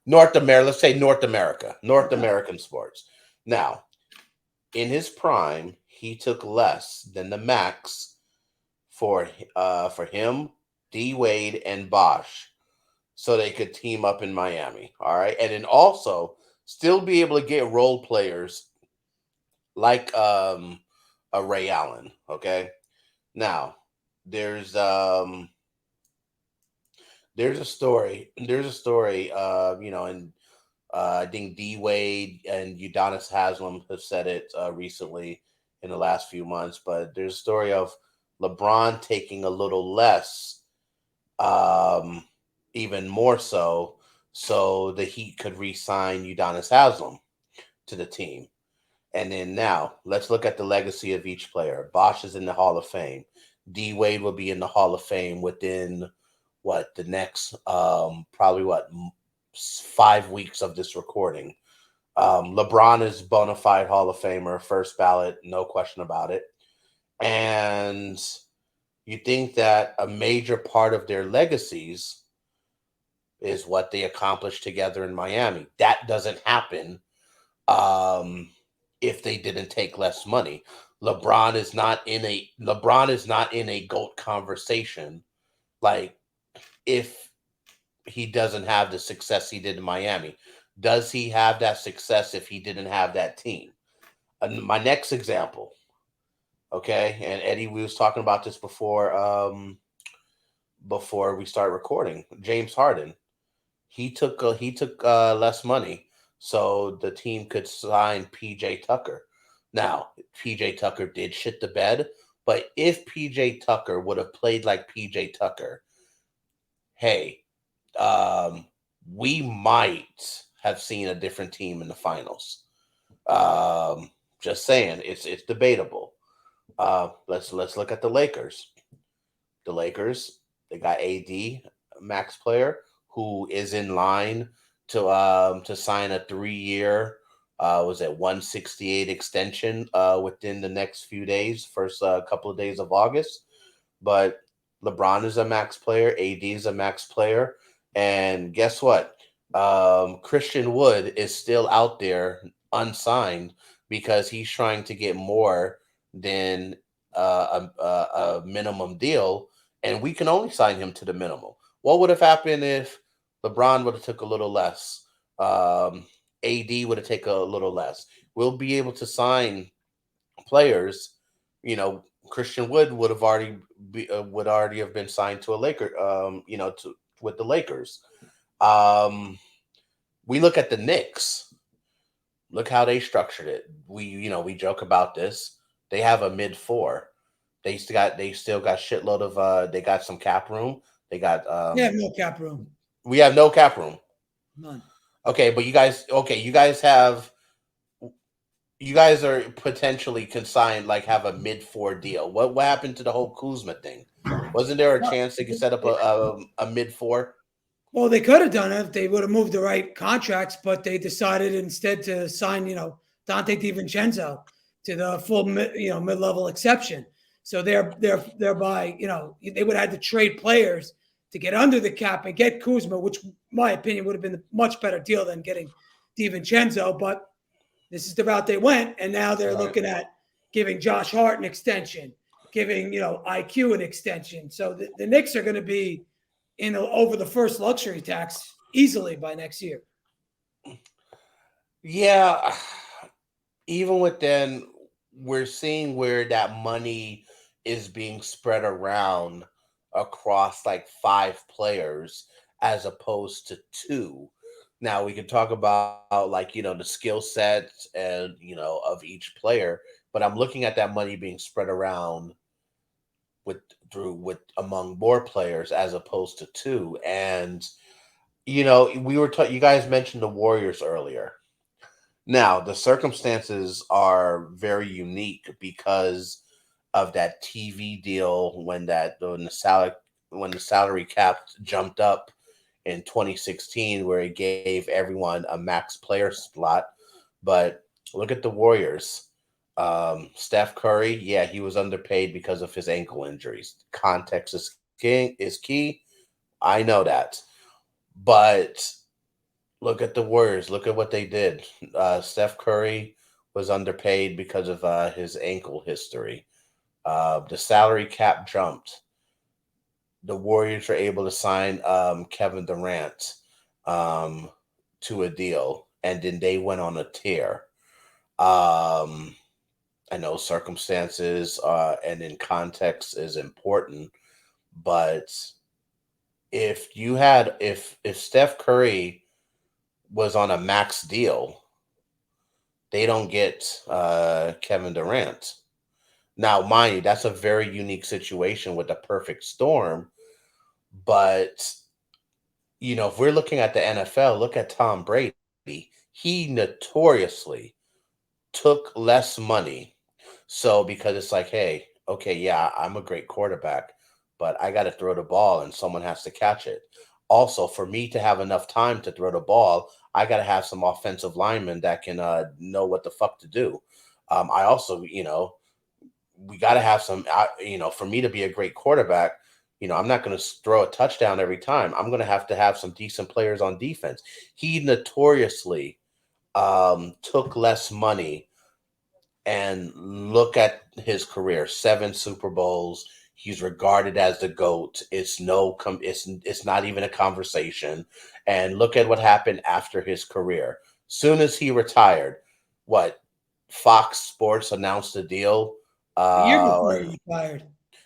North America. Let's say North America, North American sports. Now, in his prime, he took less than the max for him, D Wade, and Bosh, so they could team up in Miami. All right, and then also still be able to get role players like a Ray Allen. Okay, now there's um there's a story. There's a story. And I think D Wade and Udonis Haslam have said it recently in the last few months. But there's a story of LeBron taking a little less, um, even more so the Heat could re-sign Udonis Haslam to the team. And then now let's look at the legacy of each player. Bosh is in the Hall of Fame. D Wade will be in the Hall of Fame within the next probably 5 weeks of this recording. LeBron is bona fide Hall of Famer, first ballot, no question about it. And you think that a major part of their legacies is what they accomplished together in Miami. That doesn't happen if they didn't take less money. LeBron is not in a GOAT conversation. Like, if he doesn't have the success he did in Miami, does he have that success if he didn't have that team? My next example, okay, and Eddie, we was talking about this before we start recording. James Harden, he took less money so the team could sign PJ Tucker. Now, PJ Tucker did shit the bed, but if PJ Tucker would have played like PJ Tucker, hey, we might have seen a different team in the finals. Just saying, it's debatable. Let's look at the Lakers. The Lakers, they got AD, max player, who is in line to sign a 3-year was it 168 extension within the next few days, first couple of days of August. But LeBron is a max player, AD is a max player, and guess what? Christian Wood is still out there unsigned because he's trying to get more than a minimum deal, and we can only sign him to the minimum. What would have happened if LeBron would have took a little less? AD would have taken a little less. We'll be able to sign players. Christian Wood would already have been signed to a Laker. With the Lakers. We look at the Knicks. Look how they structured it. We joke about this. They have a mid four. They still got shitload of they got some cap room. They got They have no cap room. we have no cap room. None. Okay, but you guys are potentially consigned, like, have a mid four deal. What happened to the whole Kuzma thing? Wasn't there a chance they could set up a mid four? Well, they could have done it if they would have moved the right contracts, but they decided instead to sign, Dante DiVincenzo to the full, mid-level exception. So thereby, they would have had to trade players to get under the cap and get Kuzma, which, in my opinion, would have been a much better deal than getting DiVincenzo. But this is the route they went, and now they're looking at giving Josh Hart an extension, giving IQ an extension. So the Knicks are going to be over the first luxury tax easily by next year. Yeah, even with then, we're seeing where that money is being spread around across like 5 players as opposed to 2. Now we can talk about the skill sets and of each player, but I'm looking at that money being spread around with among more players as opposed to 2. And you guys mentioned the Warriors earlier. Now the circumstances are very unique because of that TV deal when the salary cap jumped up in 2016, where it gave everyone a max player slot. But look at the Warriors. Steph Curry, yeah, he was underpaid because of his ankle injuries. Context is key. I know that. But look at the Warriors. Look at what they did. Steph Curry was underpaid because of his ankle history. The salary cap jumped. The Warriors were able to sign Kevin Durant to a deal, and then they went on a tear. I know circumstances and in context is important, but if Steph Curry was on a max deal, they don't get Kevin Durant. Now, mind you, that's a very unique situation with the perfect storm. But, if we're looking at the NFL, look at Tom Brady. He notoriously took less money. So, because it's like, hey, okay, yeah, I'm a great quarterback, but I got to throw the ball and someone has to catch it. Also, for me to have enough time to throw the ball, I got to have some offensive linemen that can know what the fuck to do. I also, we got to have some, for me to be a great quarterback, I'm not going to throw a touchdown every time. I'm going to have some decent players on defense. He notoriously took less money, and look at his career, 7 Super Bowls. He's regarded as the GOAT. It's not even a conversation. And look at what happened after his career. Soon as he retired, Fox Sports announced the deal. The year before he retired.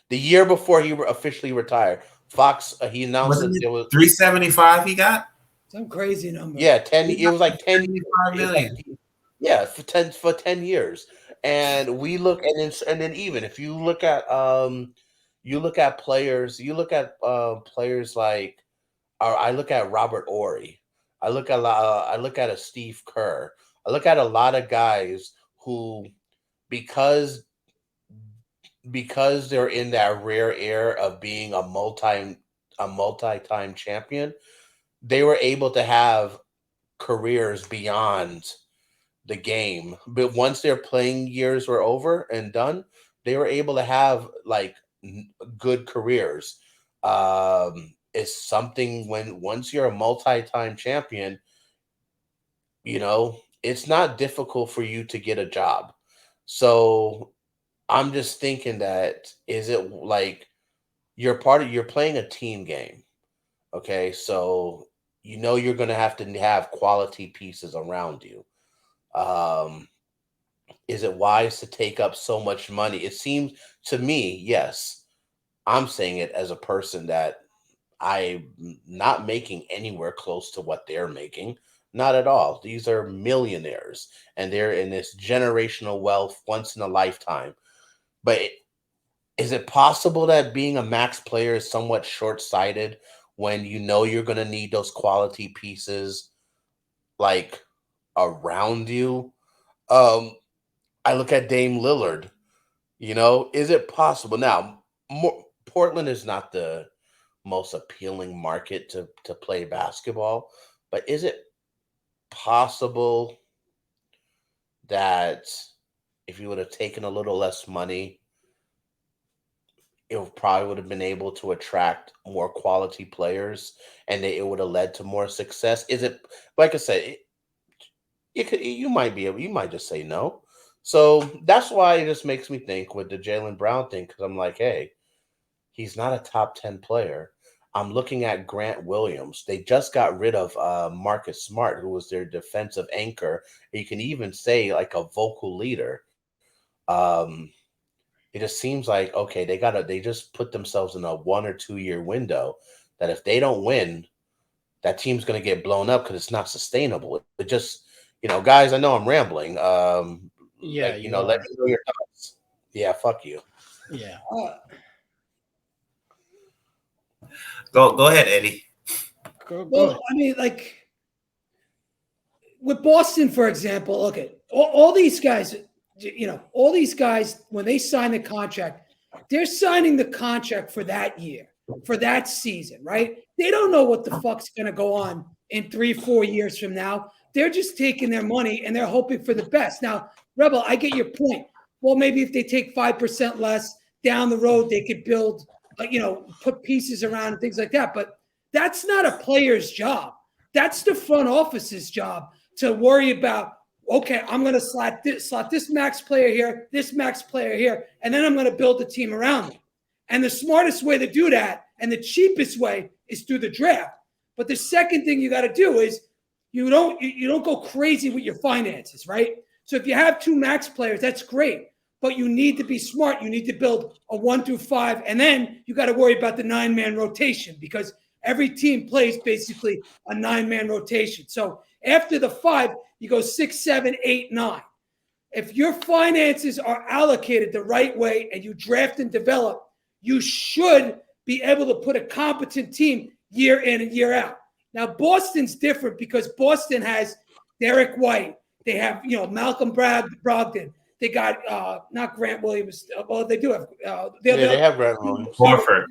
The year before he officially retired, Fox he announced Wasn't that it it was 375 he got? Some crazy number. Yeah, 10. It was like 10 million. Yeah, for 10 years. And we look, and then even if you look at players, players like, I look at Robert Ory, I look at a Steve Kerr, I look at a lot of guys who, because they're in that rare air of being a multi-time champion, they were able to have careers beyond the game. But once their playing years were over and done, they were able to have like good careers. It's something once you're a multi-time champion, it's not difficult for you to get a job. So I'm just thinking that, is it like you're playing a team game? Okay, so you're going to have quality pieces around you. Is it wise to take up so much money? It seems to me, yes. I'm saying it as a person that I'm not making anywhere close to what they're making. Not at all. These are millionaires, and they're in this generational wealth once in a lifetime. But is it possible that being a max player is somewhat short-sighted when you're going to need those quality pieces like around you? I look at Dame Lillard. Is it possible? Now, Portland is not the most appealing market to play basketball, but is it possible that if you would have taken a little less money, it probably would have been able to attract more quality players, and it would have led to more success? Is it, like I said, you might just say no. So that's why it just makes me think with the Jaylen Brown thing, because I'm like, hey, he's not a top 10 player. I'm looking at Grant Williams. They just got rid of Marcus Smart, who was their defensive anchor. You can even say like a vocal leader. It just seems like, okay, they just put themselves in a 1 or 2 year window that if they don't win, that team's going to get blown up because it's not sustainable. It just, guys, I know I'm rambling. Yeah, let me know your thoughts. Yeah, fuck you. Yeah. Go ahead, Eddie. Well, I mean, like with Boston, for example, look at all these guys, all these guys, when they sign the contract, they're signing the contract for that year, for that season, right? They don't know what the fuck's going to go on in 3-4 years from now. They're just taking their money and they're hoping for the best. Now, Rebel, I get your point. Well, maybe if they take 5% less down the road, they could build, put pieces around and things like that. But that's not a player's job. That's the front office's job to worry about okay, I'm going to slot this max player here, this max player here, and then I'm going to build a team around them. And the smartest way to do that and the cheapest way is through the draft. But the second thing you got to do is you don't go crazy with your finances, right? So if you have 2 max players, that's great. But you need to be smart. You need to build a 1 through 5, and then you got to worry about the 9-man rotation because every team plays basically a 9-man rotation. So after the 5, you go 6, 7, 8, 9. If your finances are allocated the right way and you draft and develop, you should be able to put a competent team year in and year out. Now, Boston's different because Boston has Derek White. They have, Malcolm Brogdon. They got not Grant Williams. Well, they do have. They have Grant Williams. Horford.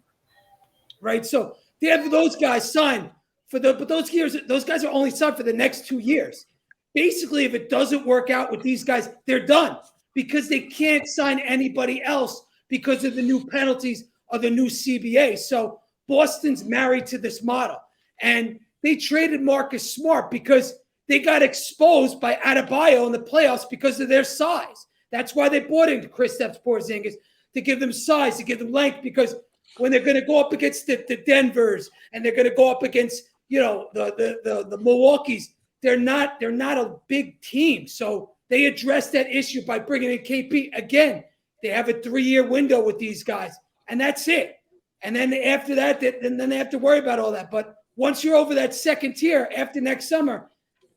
Right. So they have those guys signed but those years. Those guys are only signed for the next 2 years. Basically, if it doesn't work out with these guys, they're done because they can't sign anybody else because of the new penalties of the new CBA. So Boston's married to this model. And they traded Marcus Smart because they got exposed by Adebayo in the playoffs because of their size. That's why they brought in Kristaps Porzingis, to give them size, to give them length, because when they're going to go up against the Denvers and they're going to go up against, the Milwaukee's, they're not a big team. So they addressed that issue by bringing in KP. Again, they have a 3-year window with these guys, and that's it. And then after that, then they have to worry about all that. But once you're over that second tier after next summer,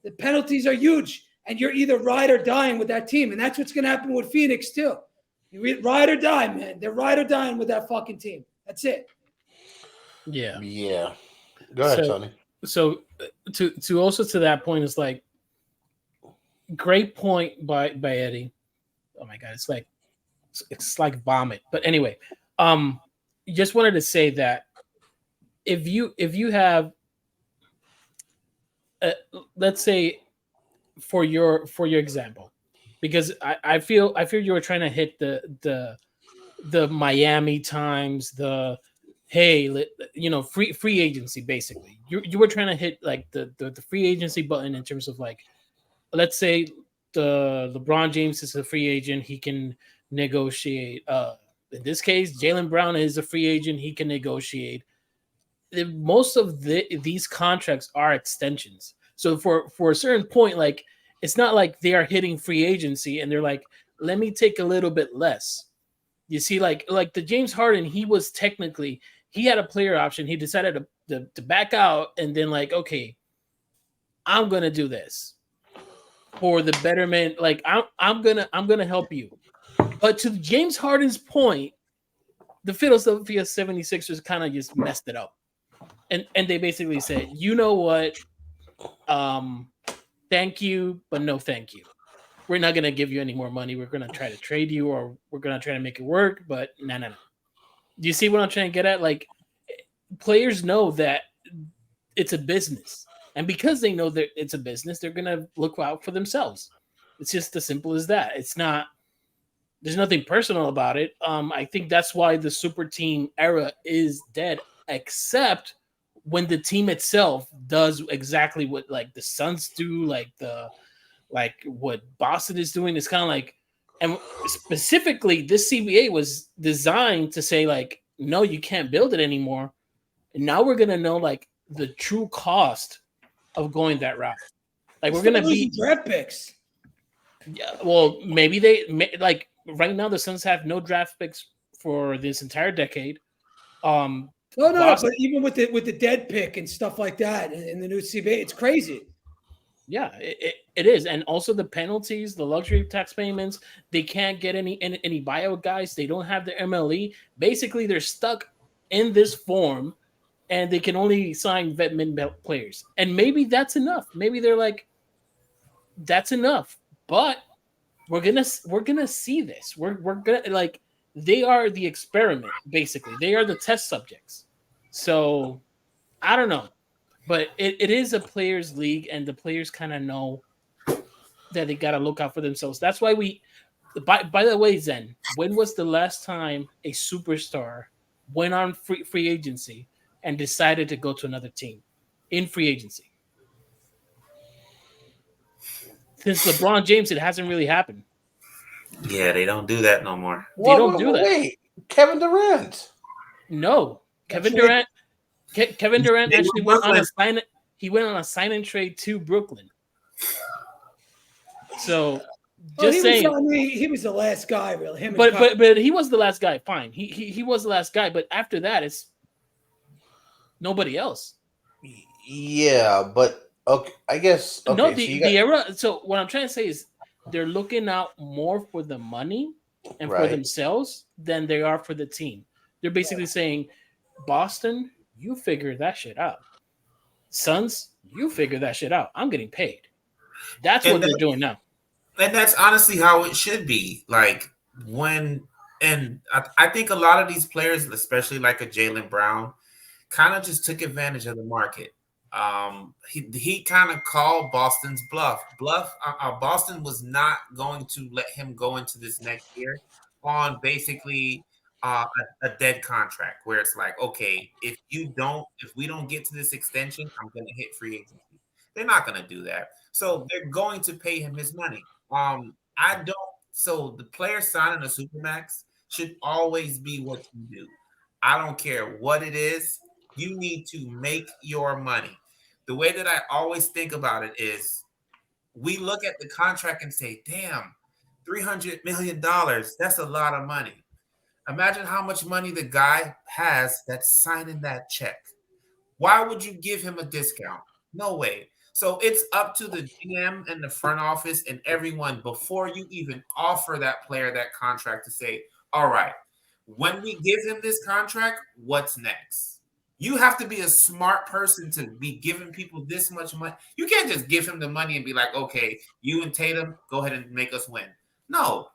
the penalties are huge, and you're either ride or dying with that team. And that's what's going to happen with Phoenix too. You ride or die, man. They're ride or dying with that fucking team. That's it. Yeah. Yeah. Go ahead, Tony. So to also to that point, is like great point by Eddie. Oh my God, it's like vomit. But anyway, just wanted to say that if you have let's say for your example, because I feel you were trying to hit the Miami times, the free agency. Basically you were trying to hit like the free agency button in terms of like, let's say the LeBron James is a free agent, he can negotiate. In this case, Jaylen Brown is a free agent, he can negotiate. Most of these contracts are extensions. So for a certain point, like, it's not like they are hitting free agency and they're like, let me take a little bit less. You see, like the James Harden, he had a player option. He decided to back out and then like, okay, I'm gonna do this for the betterment. Like I'm gonna help you. But to James Harden's point, the Philadelphia 76ers kind of just messed it up. And they basically said, you know what? Thank you, but no thank you. We're not going to give you any more money. We're going to try to trade you, or we're going to try to make it work, but no. Do you see what I'm trying to get at? Like, players know that it's a business. And because they know that it's a business, they're going to look out for themselves. It's just as simple as that. There's nothing personal about it. I think that's why the super team era is dead, except when the team itself does exactly what like the Suns do, like what Boston is doing. It's kind of like, and specifically this CBA was designed to say like, no, you can't build it anymore. And now we're going to know like the true cost of going that route. Like we're going to be draft picks. Yeah, well, maybe they like right now the Suns have no draft picks for this entire decade. No, but even with the dead pick and stuff like that in the new CBA, it's crazy. Yeah, it is. And also the penalties, the luxury tax payments, they can't get any buyout guys. They don't have the MLE. Basically, they're stuck in this form, and they can only sign vet mid-belt players. And maybe that's enough. Maybe they're like, that's enough. But we're gonna see this. We're gonna like, they are the experiment, basically. They are the test subjects. So I don't know. But it is a players' league, and the players kind of know that they got to look out for themselves. That's why by the way, Zen, when was the last time a superstar went on free agency and decided to go to another team in free agency? Since LeBron James, it hasn't really happened. Yeah, they don't do that no more. They don't do that. Wait, Kevin Durant. No, That's Kevin Durant. Kevin Durant They actually were went on a Brooklyn. sign. He went on a sign and trade to Brooklyn. So Well, just saying. he was the last guy, really. Him, But he was the last guy. Fine, he was the last guy. But after that, it's nobody else. Yeah, but okay, I guess okay. No, so the you got, era. So what I'm trying to say is they're looking out more for the money and for Right. themselves than they are for the team. They're basically saying, Boston, you figure that shit out. Suns, you figure that shit out. I'm getting paid. That's what they're doing now. And that's honestly how it should be. Like I think a lot of these players, especially like a Jaylen Brown, kind of just took advantage of the market. He kind of called Boston's bluff. Boston was not going to let him go into this next year on basically a dead contract where it's like, okay, if we don't get to this extension, I'm going to hit free agency. They're not going to do that. So they're going to pay him his money. So the player signing a supermax should always be what you do. I don't care what it is. You need to make your money. The way that I always think about it is we look at the contract and say, damn, $300 million, that's a lot of money. Imagine how much money the guy has that's signing that check. Why would you give him a discount? No way. So it's up to the GM and the front office and everyone before you even offer that player that contract to say, all right, when we give him this contract, what's next? You have to be a smart person to be giving people this much money. You can't just give him the money and be like, okay, you and Tatum, go ahead and make us win. No,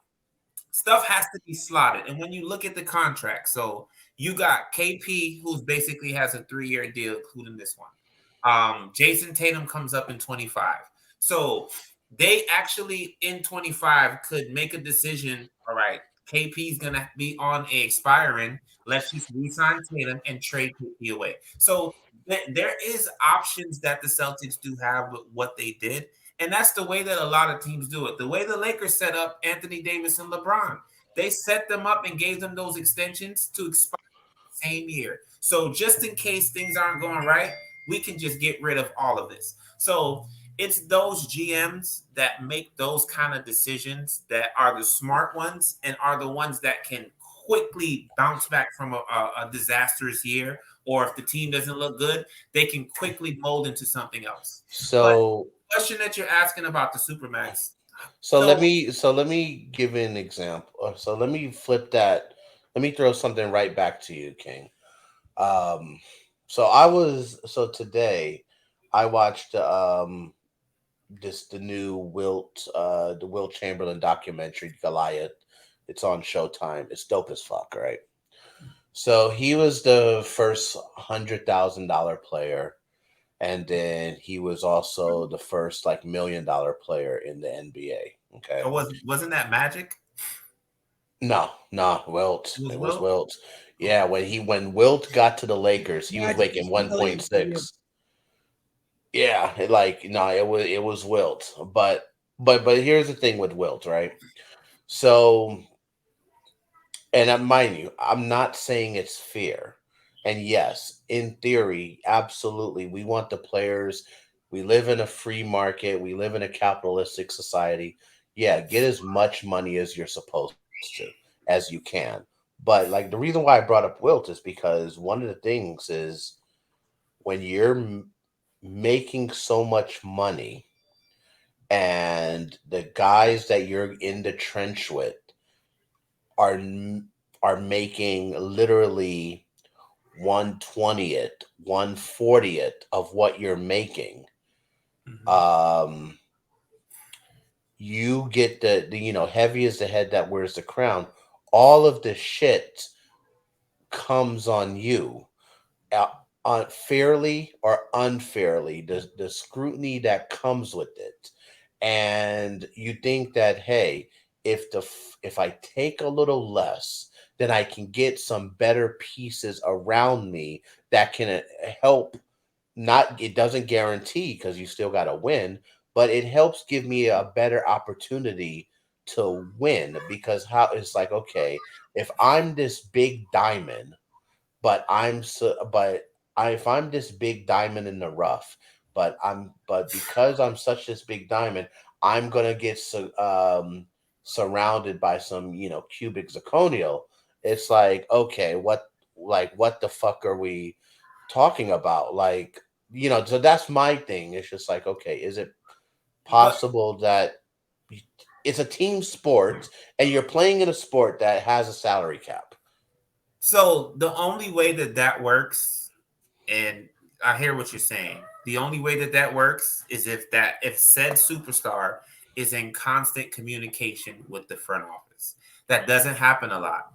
stuff has to be slotted. And when you look at the contract, so you got KP, who basically has a 3-year deal, including this one. Jason Tatum comes up in 25. So they actually in 25 could make a decision. All right, KP is going to be on a expiring. Let's just re-sign Tatum and trade KP away. So there is options that the Celtics do have with what they did. And that's the way that a lot of teams do it. The way the Lakers set up Anthony Davis and LeBron, they set them up and gave them those extensions to expire the same year. So just in case things aren't going right, we can just get rid of all of this. So it's those GMs that make those kind of decisions that are the smart ones and are the ones that can quickly bounce back from a disastrous year. Or if the team doesn't look good, they can quickly mold into something else. So But the question that you're asking about the Supermax. So let me give you an example. So let me flip that. Let me throw something right back to you, King. So today I watched the new the Wilt Chamberlain documentary, Goliath. It's on Showtime. It's dope as fuck, right? So he was the first $100,000 player, and then he was also the first $1 million player in the NBA. Okay. Oh, wasn't that Magic? No, Wilt. It was It was Wilt? Wilt. Yeah, when Wilt got to the Lakers, he was making 1.6. Yeah, it was Wilt. But here's the thing with Wilt, right? So, and mind you, I'm not saying it's fair. And yes, in theory, absolutely, we want the players. We live in a free market. We live in a capitalistic society. Yeah, get as much money as you're supposed to, as you can. But like the reason why I brought up Wilt is because one of the things is when you're making so much money and the guys that you're in the trench with are making literally 1/20th, 1/40th of what you're making. You get the heavy is the head that wears the crown. All of the shit comes on you, fairly or unfairly. The scrutiny that comes with it, and you think that hey, if I take a little less, then I can get some better pieces around me that can help. Not it doesn't guarantee because you still got to win, but it helps give me a better opportunity to win, because how it's like, okay, if I'm this big diamond, but if I'm this big diamond in the rough, but because I'm such this big diamond, I'm gonna get surrounded by some, cubic zirconial. It's like, okay, what the fuck are we talking about? Like, so that's my thing. It's just like, okay, is it But possible that it's a team sport and you're playing in a sport that has a salary cap? so the only way that that works, and I hear what you're saying. The only way that that works is if said superstar is in constant communication with the front office. That doesn't happen a lot.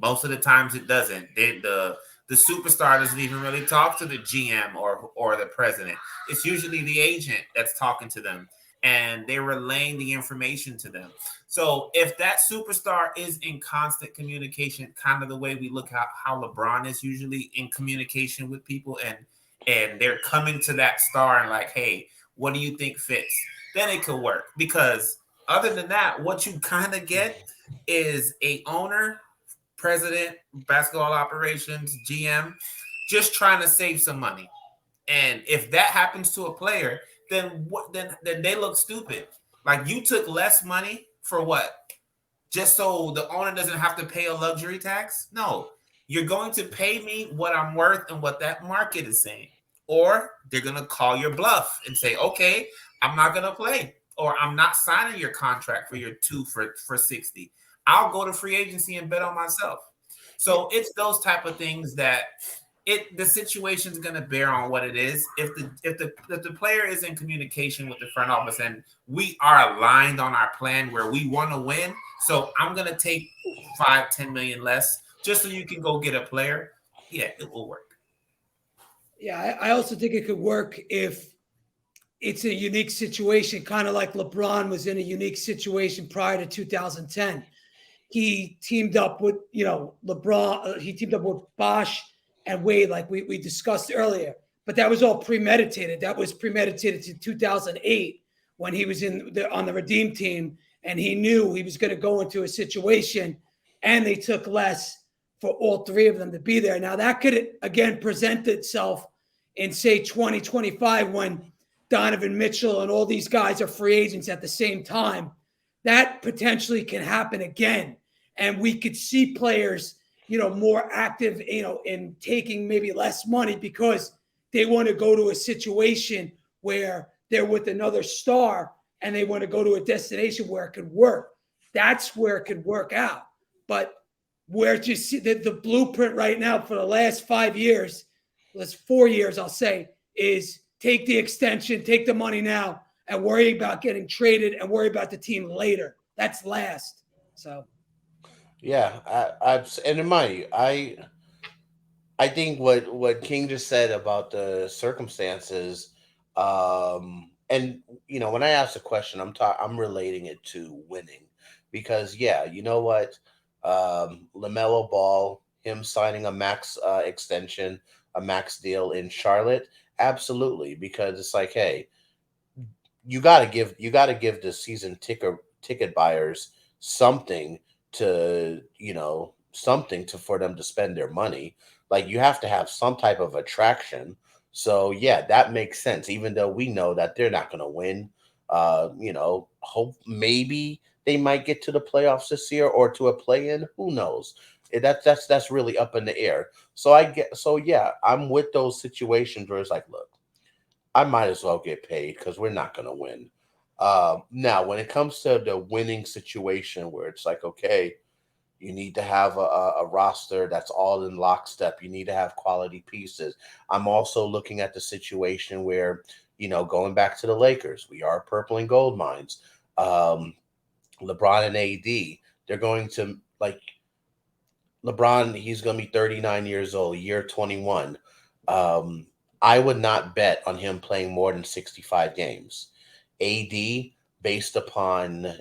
Most of the times it doesn't. The superstar doesn't even really talk to the GM or the president. It's usually the agent that's talking to them, and they're relaying the information to them. So if that superstar is in constant communication, kind of the way we look at how LeBron is usually in communication with people, and they're coming to that star and like, hey, what do you think fits? Then it could work. Because other than that, what you kind of get is a owner, president, basketball operations, GM, just trying to save some money. And if that happens to a player, then what? Then they look stupid. Like, you took less money for what? Just so the owner doesn't have to pay a luxury tax? No, you're going to pay me what I'm worth and what that market is saying. Or they're going to call your bluff and say, okay, I'm not going to play, or I'm not signing your contract for your 2 for 60. I'll go to free agency and bet on myself. So it's those type of things that the situation is going to bear on what it is. If the player is in communication with the front office and we are aligned on our plan where we want to win, so I'm going to take 5-10 million less just so you can go get a player. Yeah, it will work. Yeah, I also think it could work if it's a unique situation, kind of like LeBron was in a unique situation prior to 2010. He teamed up with, LeBron, he teamed up with Bosh and Wade, like we discussed earlier. But that was all premeditated. That was premeditated to 2008 when he was on the Redeem team, and he knew he was going to go into a situation, and they took less for all three of them to be there. Now, that could, again, present itself in, say, 2025 when Donovan Mitchell and all these guys are free agents at the same time. That potentially can happen again. And we could see players, more active, in taking maybe less money because they want to go to a situation where they're with another star and they want to go to a destination where it could work. That's where it could work out. But where you see the blueprint right now for the last 5 years, last 4 years, I'll say, is take the extension, take the money now, and worry about getting traded and worry about the team later. That's last. So, Yeah, and in mind you, I think what King just said about the circumstances, and when I ask the question, I'm relating it to winning, because yeah, you know what, LaMelo Ball, him signing a max extension, a max deal in Charlotte, absolutely, because it's like, hey, you got to give the season ticket buyers something something for them to spend their money. Like, you have to have some type of attraction. So yeah, that makes sense, even though we know that they're not going to win. Hope maybe they might get to the playoffs this year or to a play-in, who knows. That's really up in the air. So yeah, I'm with those situations where it's like, look, I might as well get paid because we're not going to win. Now, when it comes to the winning situation where it's like, okay, you need to have a roster that's all in lockstep. You need to have quality pieces. I'm also looking at the situation where, going back to the Lakers, we are purple and gold mines. LeBron and AD, they're going to, like, LeBron, he's going to be 39 years old, year 21. I would not bet on him playing more than 65 games. AD, based upon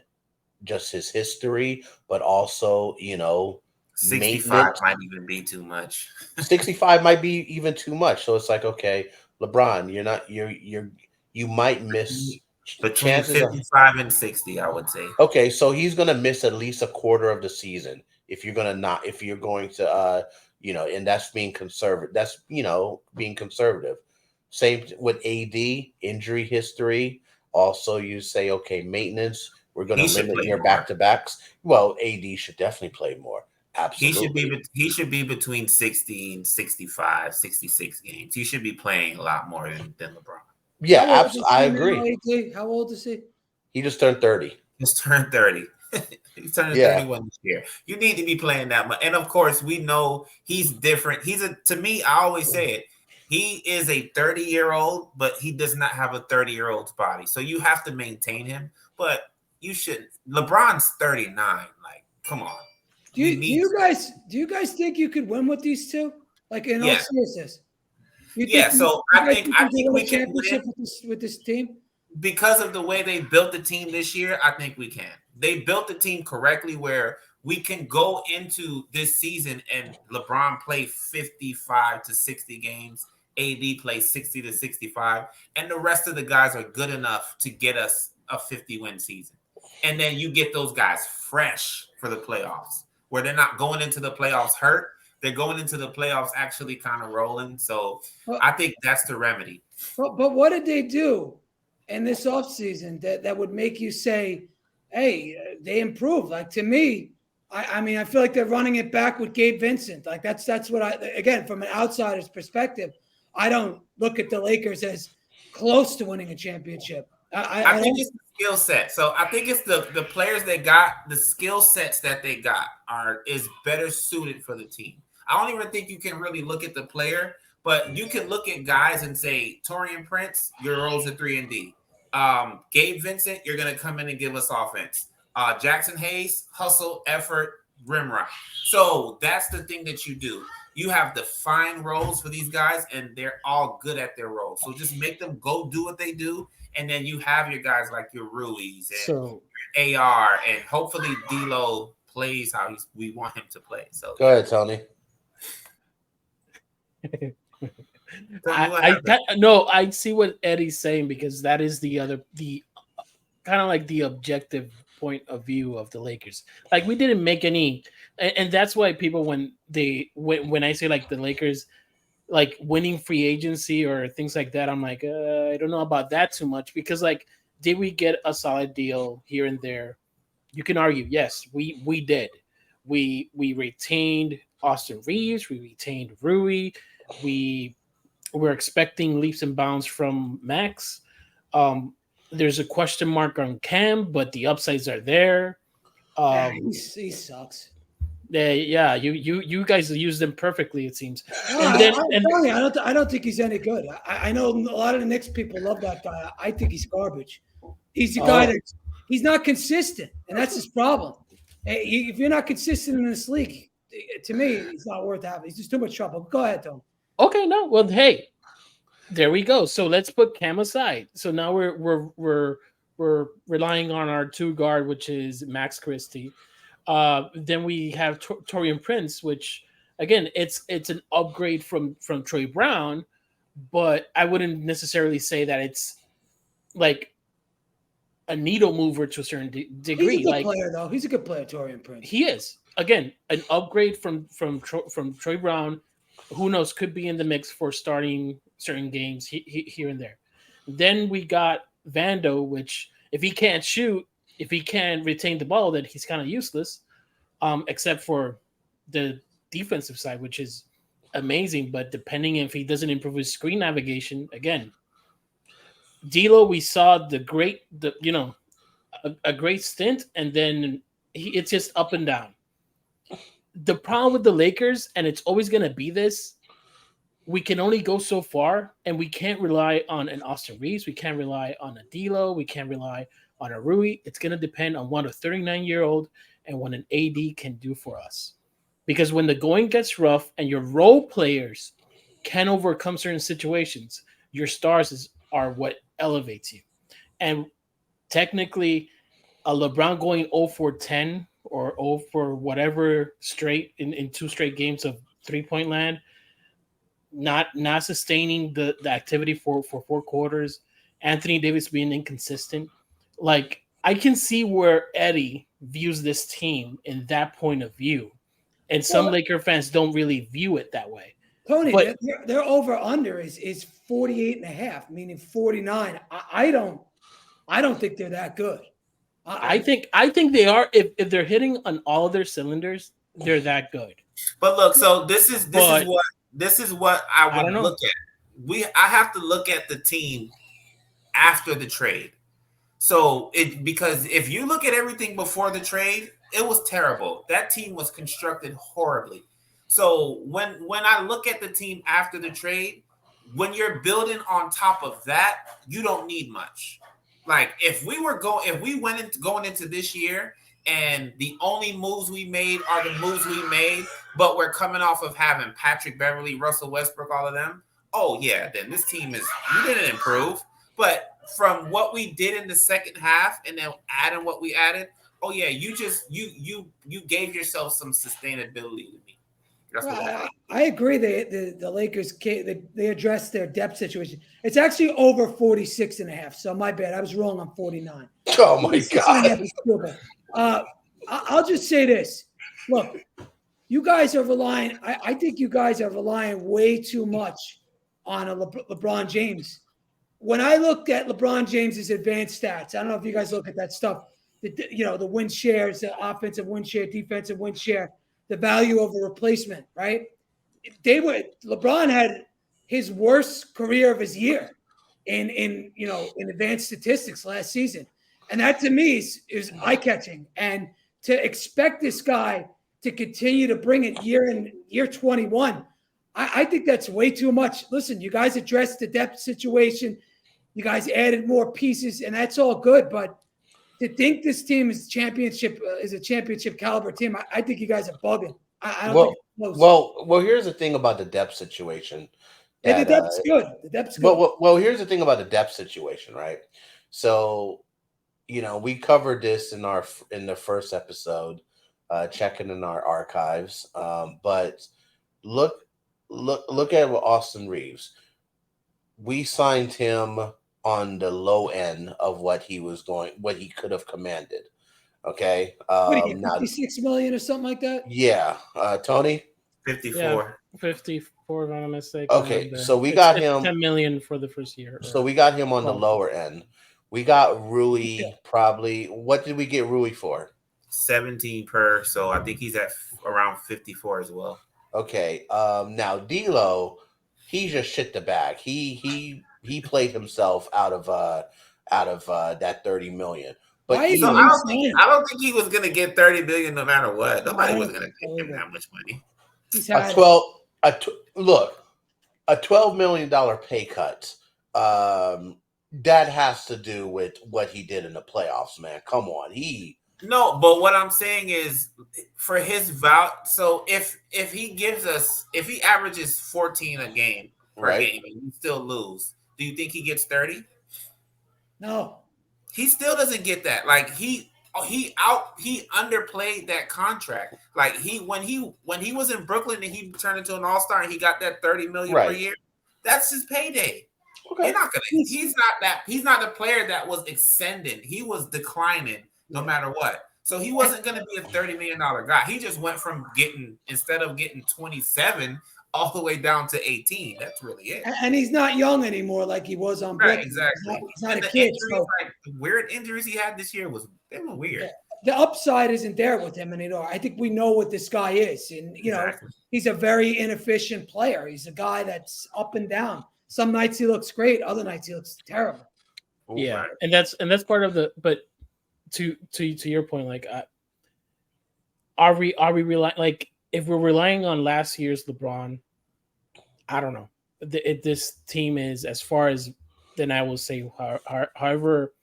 just his history, but also, 65 maintenance. might even be too much. 65 might be even too much. So it's like, okay, LeBron, you might miss Between Chances are 55 and 60, I would say. okay. So he's gonna miss at least a quarter of the season if you're going to and that's being conservative. That's being conservative. Same with AD injury history. Also, you say okay, maintenance. We're going He to should limit play your more. back to backs. Well, AD should definitely play more. He should Absolutely. be between 60 and 65, 66 games. He should be playing a lot more than LeBron. Yeah, How old is absolutely. I he now, agree. AD? How old is he? He just turned 30. He's turned 30. He's turning Yeah. 31 this year. You need to be playing that much. And of course, we know he's different. To me, I always say it. He is a 30-year-old, but he does not have a 30-year-old's body. So you have to maintain him. But you shouldn't. LeBron's 39. Like, come on. Do you guys think you could win with these two? Like in all seriousness? So I think we can championship win with this team because of the way they built the team this year. I think we can. They built the team correctly where we can go into this season and LeBron play 55 to 60 games, AD play 60 to 65, and the rest of the guys are good enough to get us a 50-win season. And then you get those guys fresh for the playoffs, where they're not going into the playoffs hurt. They're going into the playoffs actually kind of rolling. So I think that's the remedy. But what did they do in this offseason that would make you say, hey, they improved? Like, to me, I mean, I feel like they're running it back with Gabe Vincent. Like, that's what again, from an outsider's perspective, I don't look at the Lakers as close to winning a championship. I think it's the skill set. So I think it's the players they got, the skill sets that they got is better suited for the team. I don't even think you can really look at the player, but you can look at guys and say, Taurean Prince, your role's a 3 and D. Gabe Vincent, you're going to come in and give us offense. Jackson Hayes, hustle, effort, rim run. So that's the thing that you do. You have defined roles for these guys, and they're all good at their roles. So just make them go do what they do, and then you have your guys like your Ruiz and your AR, and hopefully D'Lo plays how we want him to play. So go ahead, Tony. I see what Eddie's saying, because that is the kind of like the objective point of view of the Lakers. Like, we didn't make any, and that's why people when I say like the Lakers like winning free agency or things like that, I'm like, I don't know about that too much, because like, did we get a solid deal here and there? You can argue, yes, we did. We retained Austin Reeves, we retained Rui, we were expecting leaps and bounds from Max. There's a question mark on Cam, but the upsides are there. He sucks. Yeah, you guys use them perfectly, it seems. I don't think he's any good. I know a lot of the Knicks people love that guy. I think he's garbage. He's the guy that he's not consistent, and that's his problem. If you're not consistent in this league, to me, it's not worth having. He's just too much trouble. Go ahead, Tom. Okay, no, well, hey, there we go. So let's put Cam aside. So now we're relying on our 2 guard, which is Max Christie. Then we have Taurean Prince, which again, it's an upgrade from Troy Brown, but I wouldn't necessarily say that it's like a needle mover to a certain degree. He's a good player, though. He's a good player, Taurean Prince. He is, again, an upgrade from Troy Brown. Who knows? Could be in the mix for starting certain games here and there. Then we got Vando, which if he can't shoot, if he can't retain the ball, then he's kind of useless, except for the defensive side, which is amazing. But depending if he doesn't improve his screen navigation, again, D'Lo, we saw a great stint, and then it's just up and down. The problem with the Lakers, and it's always going to be this, we can only go so far, and we can't rely on an Austin Reeves. We can't rely on a D'Lo. We can't rely on a Rui. It's going to depend on what a 39-year-old and what an AD can do for us. Because when the going gets rough and your role players can overcome certain situations, your stars are what elevates you. And technically, a LeBron going 0-for-10 or 0 for whatever straight in 2 straight games of 3-point land, not sustaining the activity for 4 quarters, Anthony Davis being inconsistent. Like, I can see where Eddie views this team in that point of view. And some Laker fans don't really view it that way. Tony, But their over under is 48 and a half, meaning 49. I don't think they're that good. I think they are. If they're hitting on all of their cylinders, they're that good. But look, so this is what I would look at. I have to look at the team after the trade. So because if you look at everything before the trade, it was terrible. That team was constructed horribly. So when I look at the team after the trade, when you're building on top of that, you don't need much. Like if we went going into this year and the only moves we made are the moves we made, but we're coming off of having Patrick Beverly, Russell Westbrook, all of them. Oh yeah, then this team we didn't improve. But from what we did in the second half and then adding what we added, oh yeah, you gave yourself some sustainability to me. I agree. The Lakers they addressed their depth situation. It's actually over 46 and a half. So my bad. I was wrong on 49. Oh my God. I'll just say this. Look, you guys are relying. I think you guys are relying way too much on a LeBron James. When I looked at LeBron James's advanced stats, I don't know if you guys look at that stuff. The win shares, the offensive win share, defensive win share, the value of a replacement, right? LeBron had his worst career of his year in advanced statistics last season. And that to me is eye-catching. And to expect this guy to continue to bring it year 21, I think that's way too much. Listen, you guys addressed the depth situation. You guys added more pieces, and that's all good. But to think this team is a championship caliber team, I think you guys are bugging. I don't think it's close. Well, here's the thing about the depth situation. The depth's good. The depth's good. Well, here's the thing about the depth situation, right? So, we covered this in the first episode, checking in our archives. But look at Austin Reeves. We signed him on the low end of what he could have commanded. Okay. What do you get, 56 million or something like that? Yeah. Tony? 54. Yeah, 54 if I'm not mistaken. Okay. So we got him 10 million for the first year. So we got him on the lower end. We got Rui probably. What did we get Rui for? 17 per. So I think he's at around 54 as well. Okay. Now D'Lo, he just shit the bag. He played himself out of that 30 million. But I don't think he was gonna get 30 billion no matter what. Nobody was gonna give him that much money. A $12 million pay cut. That has to do with what he did in the playoffs, man. Come on, No, but what I'm saying is for his so if he averages 14 a game per game and you still lose, do you think he gets 30? No. He still doesn't get that. Like he underplayed that contract. Like when he was in Brooklyn and he turned into an all-star and he got that 30 million per year, that's his payday. Okay. He's not the player that was ascending. He was declining no matter what. So he wasn't going to be a $30 million guy. He just went from instead of getting 27 all the way down to 18. That's really it. And he's not young anymore like he was on Brooklyn. Right, exactly. He's not a kid. The weird injuries he had this year were weird. Yeah. The upside isn't there with him anymore. I think we know what this guy is. And, he's a very inefficient player. He's a guy that's up and down. Some nights he looks great. Other nights he looks terrible. Yeah. And that's part of but to your point, like, are we relying, like, if we're relying on last year's LeBron, I don't know. This team is, as far as, then I will say, however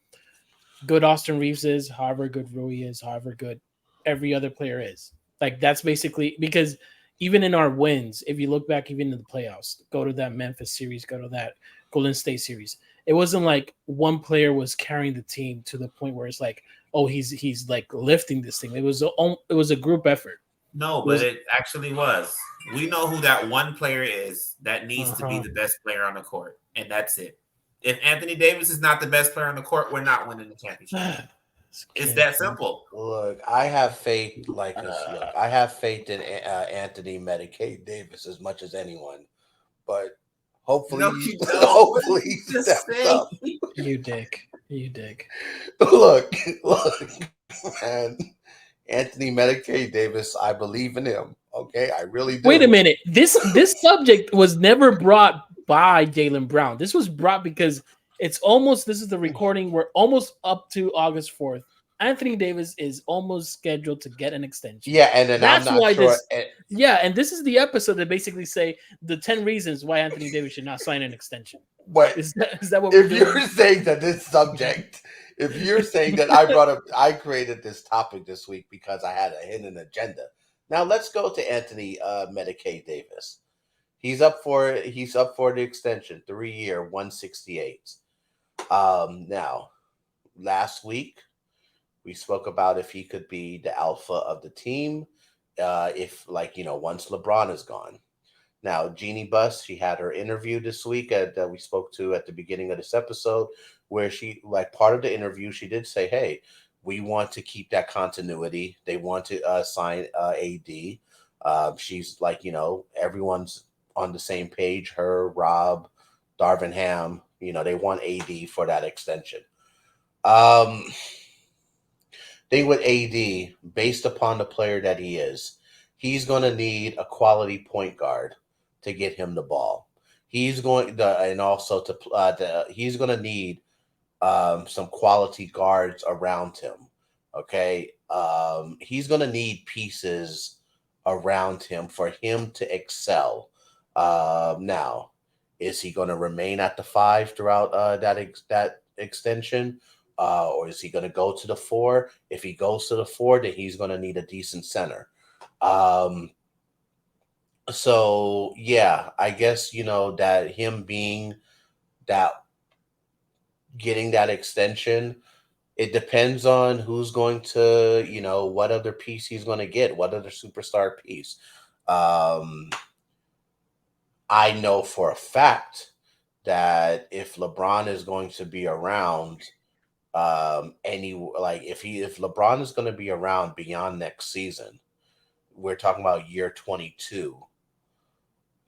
good Austin Reeves is, however good Rui is, however good every other player is. Like, that's basically, because even in our wins, if you look back even in the playoffs, go to that Memphis series, go to that Golden State series, it wasn't like one player was carrying the team to the point where it's like, oh, he's like lifting this thing. It was a group effort. No, but it actually was. We know who that one player is that needs to be the best player on the court, and that's it. If Anthony Davis is not the best player on the court, we're not winning the championship. It's that simple. Look, I have faith. I have faith in Anthony Medicaid Davis as much as anyone, but hopefully, No, you don't. hopefully he Just steps say. up. You dick. Look, man. Anthony Medicaid Davis, I believe in him. Okay, I really do. Wait a minute. This subject was never brought by Jaylen Brown. This was brought because this is the recording. We're almost up to August 4th. Anthony Davis is almost scheduled to get an extension. Yeah, and then that's I'm not why sure. and this is the episode that basically say the 10 reasons why Anthony Davis should not sign an extension. But is that what if you're saying that this subject, if you're saying that I created this topic this week because I had a hidden agenda. Now let's go to Anthony Medicaid Davis. He's up for the extension, 3-year, $168. Now, last week we spoke about if he could be the alpha of the team, once LeBron is gone. Now, Jeannie Buss, she had her interview this week that we spoke to at the beginning of this episode, where she, part of the interview, she did say, hey, we want to keep that continuity. They want to sign AD. She's everyone's on the same page. Her, Rob, Darvin Ham, they want AD for that extension. Thing with AD, based upon the player that he is, he's going to need a quality point guard to get him the ball. He's going to need some quality guards around him. Okay, he's going to need pieces around him for him to excel. Now, is he going to remain at the 5 throughout that extension? Or is he going to go to the 4? If he goes to the 4, then he's going to need a decent center. So yeah, I guess, that him being that, getting that extension, it depends on who's going to, what other piece he's going to get, what other superstar piece. I know for a fact that if LeBron is going to be around, if LeBron is going to be around beyond next season, we're talking about year 22,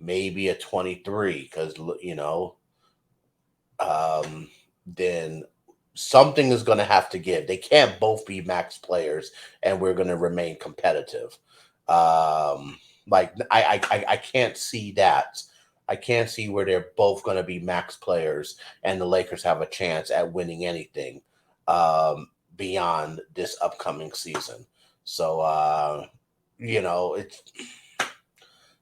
maybe a 23, because then something is going to have to give. They can't both be max players, and we're going to remain competitive. I can't see that. I can't see where they're both going to be max players, and the Lakers have a chance at winning anything beyond this upcoming season. So,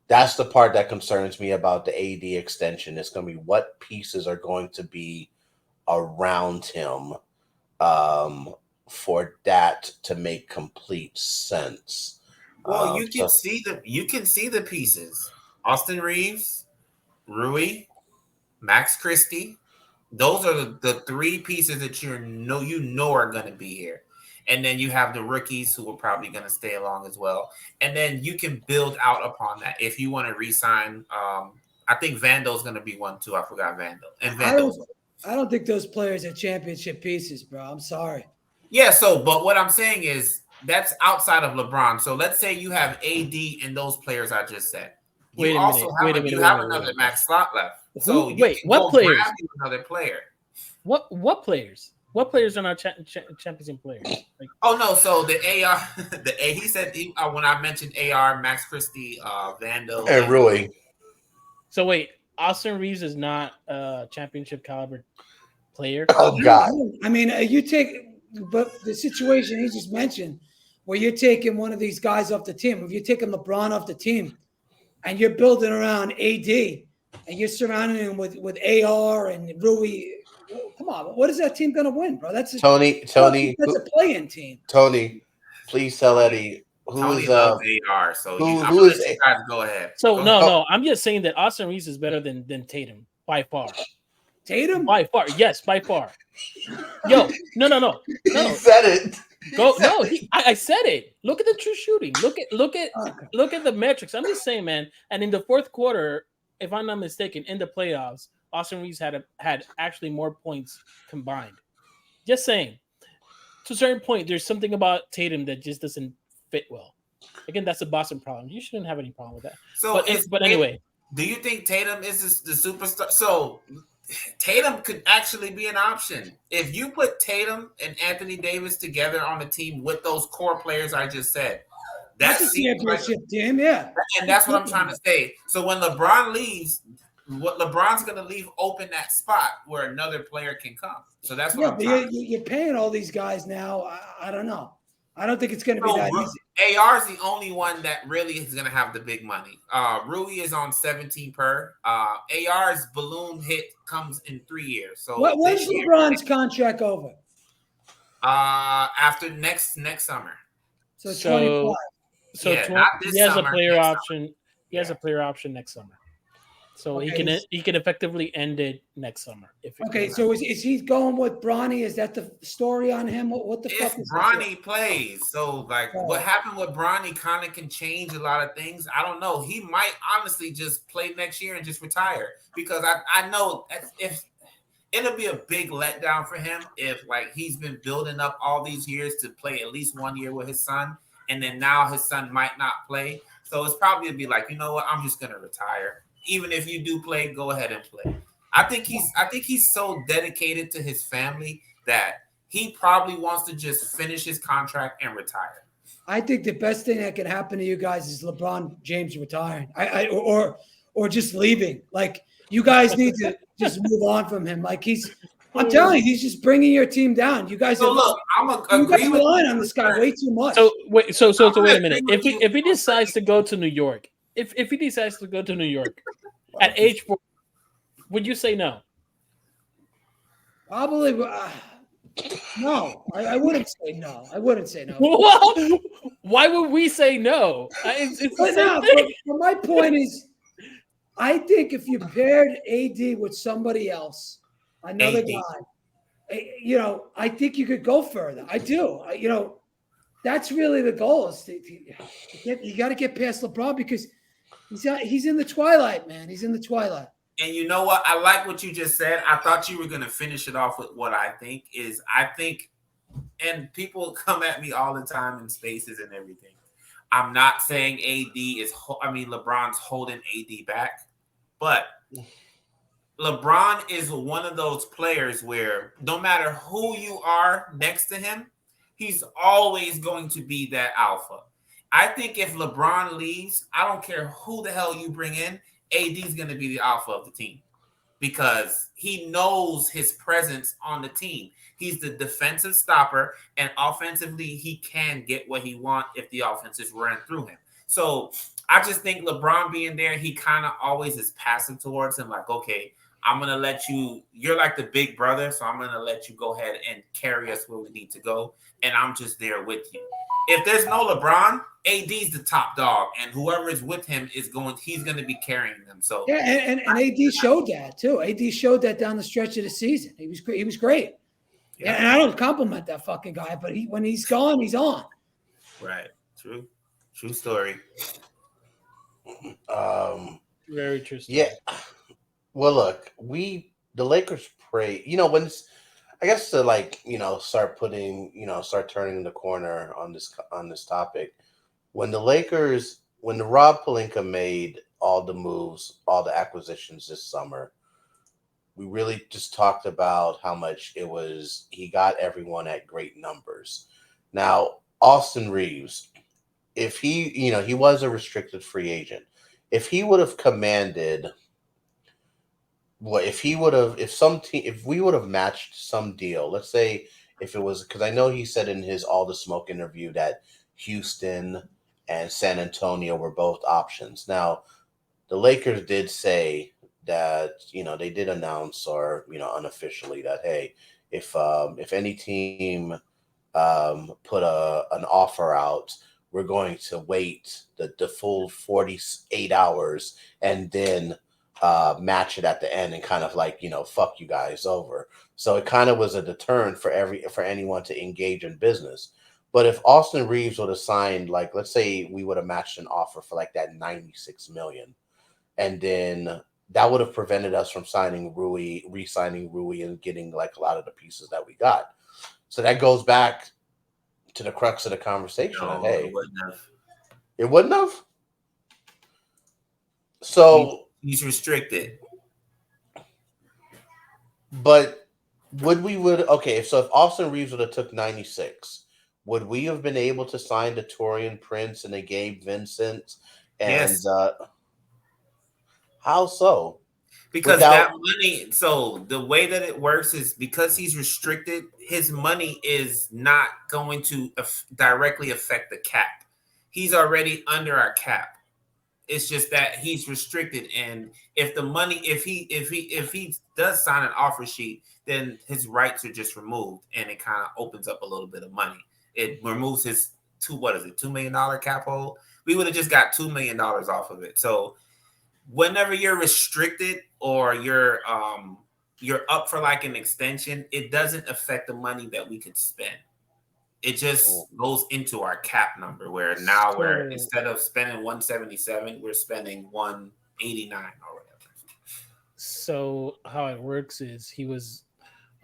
that's the part that concerns me about the AD extension. It's going to be what pieces are going to be around him for that to make complete sense. Well, you can see the pieces. Austin Reeves, Rui, Max Christie. Those are the 3 pieces that you know are going to be here. And then you have the rookies who are probably going to stay along as well. And then you can build out upon that. If you want to re-sign, I think Vando's going to be one too. I forgot Vando. And I don't think those players are championship pieces, bro. I'm sorry. Yeah, but what I'm saying is that's outside of LeBron. So let's say you have AD and those players I just said. You have another max slot left. So what players? Grab you another player. What players? What players are not championship players? So the AR, he said when I mentioned AR, Max Christie, Vando, and Rui. So wait, Austin Reeves is not a championship caliber player. Oh God! I mean, but the situation he just mentioned, where you're taking one of these guys off the team, if you're taking LeBron off the team, and you're building around AD, and you're surrounding him with AR and Rui. Come on, what is that team going to win, bro? That's Tony. That's a play-in team. Tony, please tell Eddie who's AR. So who is guys go ahead. So no, I'm just saying that Austin Reeves is better than Tatum by far. Tatum by far, yes, by far. Yo, no. He said it. I said it. Look at the true shooting. Look at the metrics. I'm just saying, man. And in the fourth quarter, if I'm not mistaken, in the playoffs, Austin Reeves had actually more points combined. Just saying. To a certain point, there's something about Tatum that just doesn't fit well. Again, that's a Boston problem. You shouldn't have any problem with that. So, But anyway, do you think Tatum is the superstar? So, Tatum could actually be an option if you put Tatum and Anthony Davis together on the team with those core players I just said. That's a championship team, yeah. And that's what I'm trying to say. So when LeBron leaves, what LeBron's going to leave open that spot where another player can come. So that's what I'm trying. You're paying all these guys now. I don't know. I don't think it's going to be that easy. AR is the only one that really is going to have the big money. Rui is on 17 per. AR's balloon hit comes in 3 years. So when's LeBron's contract over? After next summer. So 25. So he has a player option. He has a player option next summer. So he can effectively end it next summer. So is he going with Bronny? Is that the story on him? What the fuck is Bronny plays? So what happened with Bronny kind of can change a lot of things. I don't know. He might honestly just play next year and just retire because I know if it'll be a big letdown for him if he's been building up all these years to play at least 1 year with his son, and then now his son might not play. So it's probably gonna be like, you know what, I'm just gonna retire. Even if you do play, go ahead and play. I think he's so dedicated to his family that he probably wants to just finish his contract and retire. I think the best thing that can happen to you guys is LeBron James retiring, or just leaving. You guys need to just move on from him. I'm telling you, he's just bringing your team down. You guys I'm agree with relying on this guy way too much. So wait a minute. If he decides to go to New York, if he decides to go to New York at age 4, would you say no? Probably no. I wouldn't say no. I wouldn't say no. Well, why would we say no? But my point is, I think if you paired AD with somebody else, another guy, I think you could go further. I do. That's really the goal. You got to get past LeBron because he's in the twilight, man. He's in the twilight. And you know what? I like what you just said. I thought you were going to finish it off with what I think, and people come at me all the time in spaces and everything. I'm not saying LeBron's holding AD back, but LeBron is one of those players where no matter who you are next to him, he's always going to be that alpha. I think if LeBron leaves, I don't care who the hell you bring in, AD's going to be the alpha of the team because he knows his presence on the team. He's the defensive stopper, and offensively, he can get what he wants if the offense is running through him. So I just think LeBron being there, he kind of always is passive towards him, okay, I'm going to let you're like the big brother, so I'm going to let you go ahead and carry us where we need to go, and I'm just there with you. If there's no LeBron, AD's the top dog, and whoever is with him he's going to be carrying them. So and AD showed that too. AD showed that down the stretch of the season. He was great. He was great. Yeah. And I don't compliment that fucking guy, but when he's gone, he's on. Right. True story. Very true story. Yeah. Well, look, the Lakers pray. When I guess to start turning the corner on this topic. When the Rob Pelinka made all the moves, all the acquisitions this summer, we really just talked about how much he got everyone at great numbers. Now, Austin Reeves, if he was a restricted free agent, if he would have commanded. Well, if we would have matched some deal, let's say if it was, because I know he said in his All the Smoke interview that Houston and San Antonio were both options. Now, the Lakers did say that, they did announce or, unofficially that, hey, if any team put an offer out, we're going to wait the full 48 hours and then match it at the end and kind of fuck you guys over. So it kind of was a deterrent for anyone to engage in business. But if Austin Reeves would have signed, let's say we would have matched an offer for that $96 million, and then that would have prevented us from signing Rui, re-signing Rui, and getting like a lot of the pieces that we got. So that goes back to the crux of the conversation. No, Hey, it wouldn't have. it wouldn't have. So, He's restricted. but okay? So if Austin Reeves would have took 96, would we have been able to sign the Torian Prince and the Gabe Vincent? And Yes. How so? Because that money, so the way that it works is because he's restricted, his money is not going to directly affect the cap. He's already under our cap. It's just that he's restricted, and if the money, if he does sign an offer sheet, then his rights are just removed, and it kind of opens up a little bit of money. It removes his $2 million cap hold. We would have just got $2 million off of it. So whenever you're restricted or you're up for like an extension, it doesn't affect the money that we could spend. It just goes into our cap number where now we're, instead of spending 177, we're spending 189 or whatever. So how it works is he was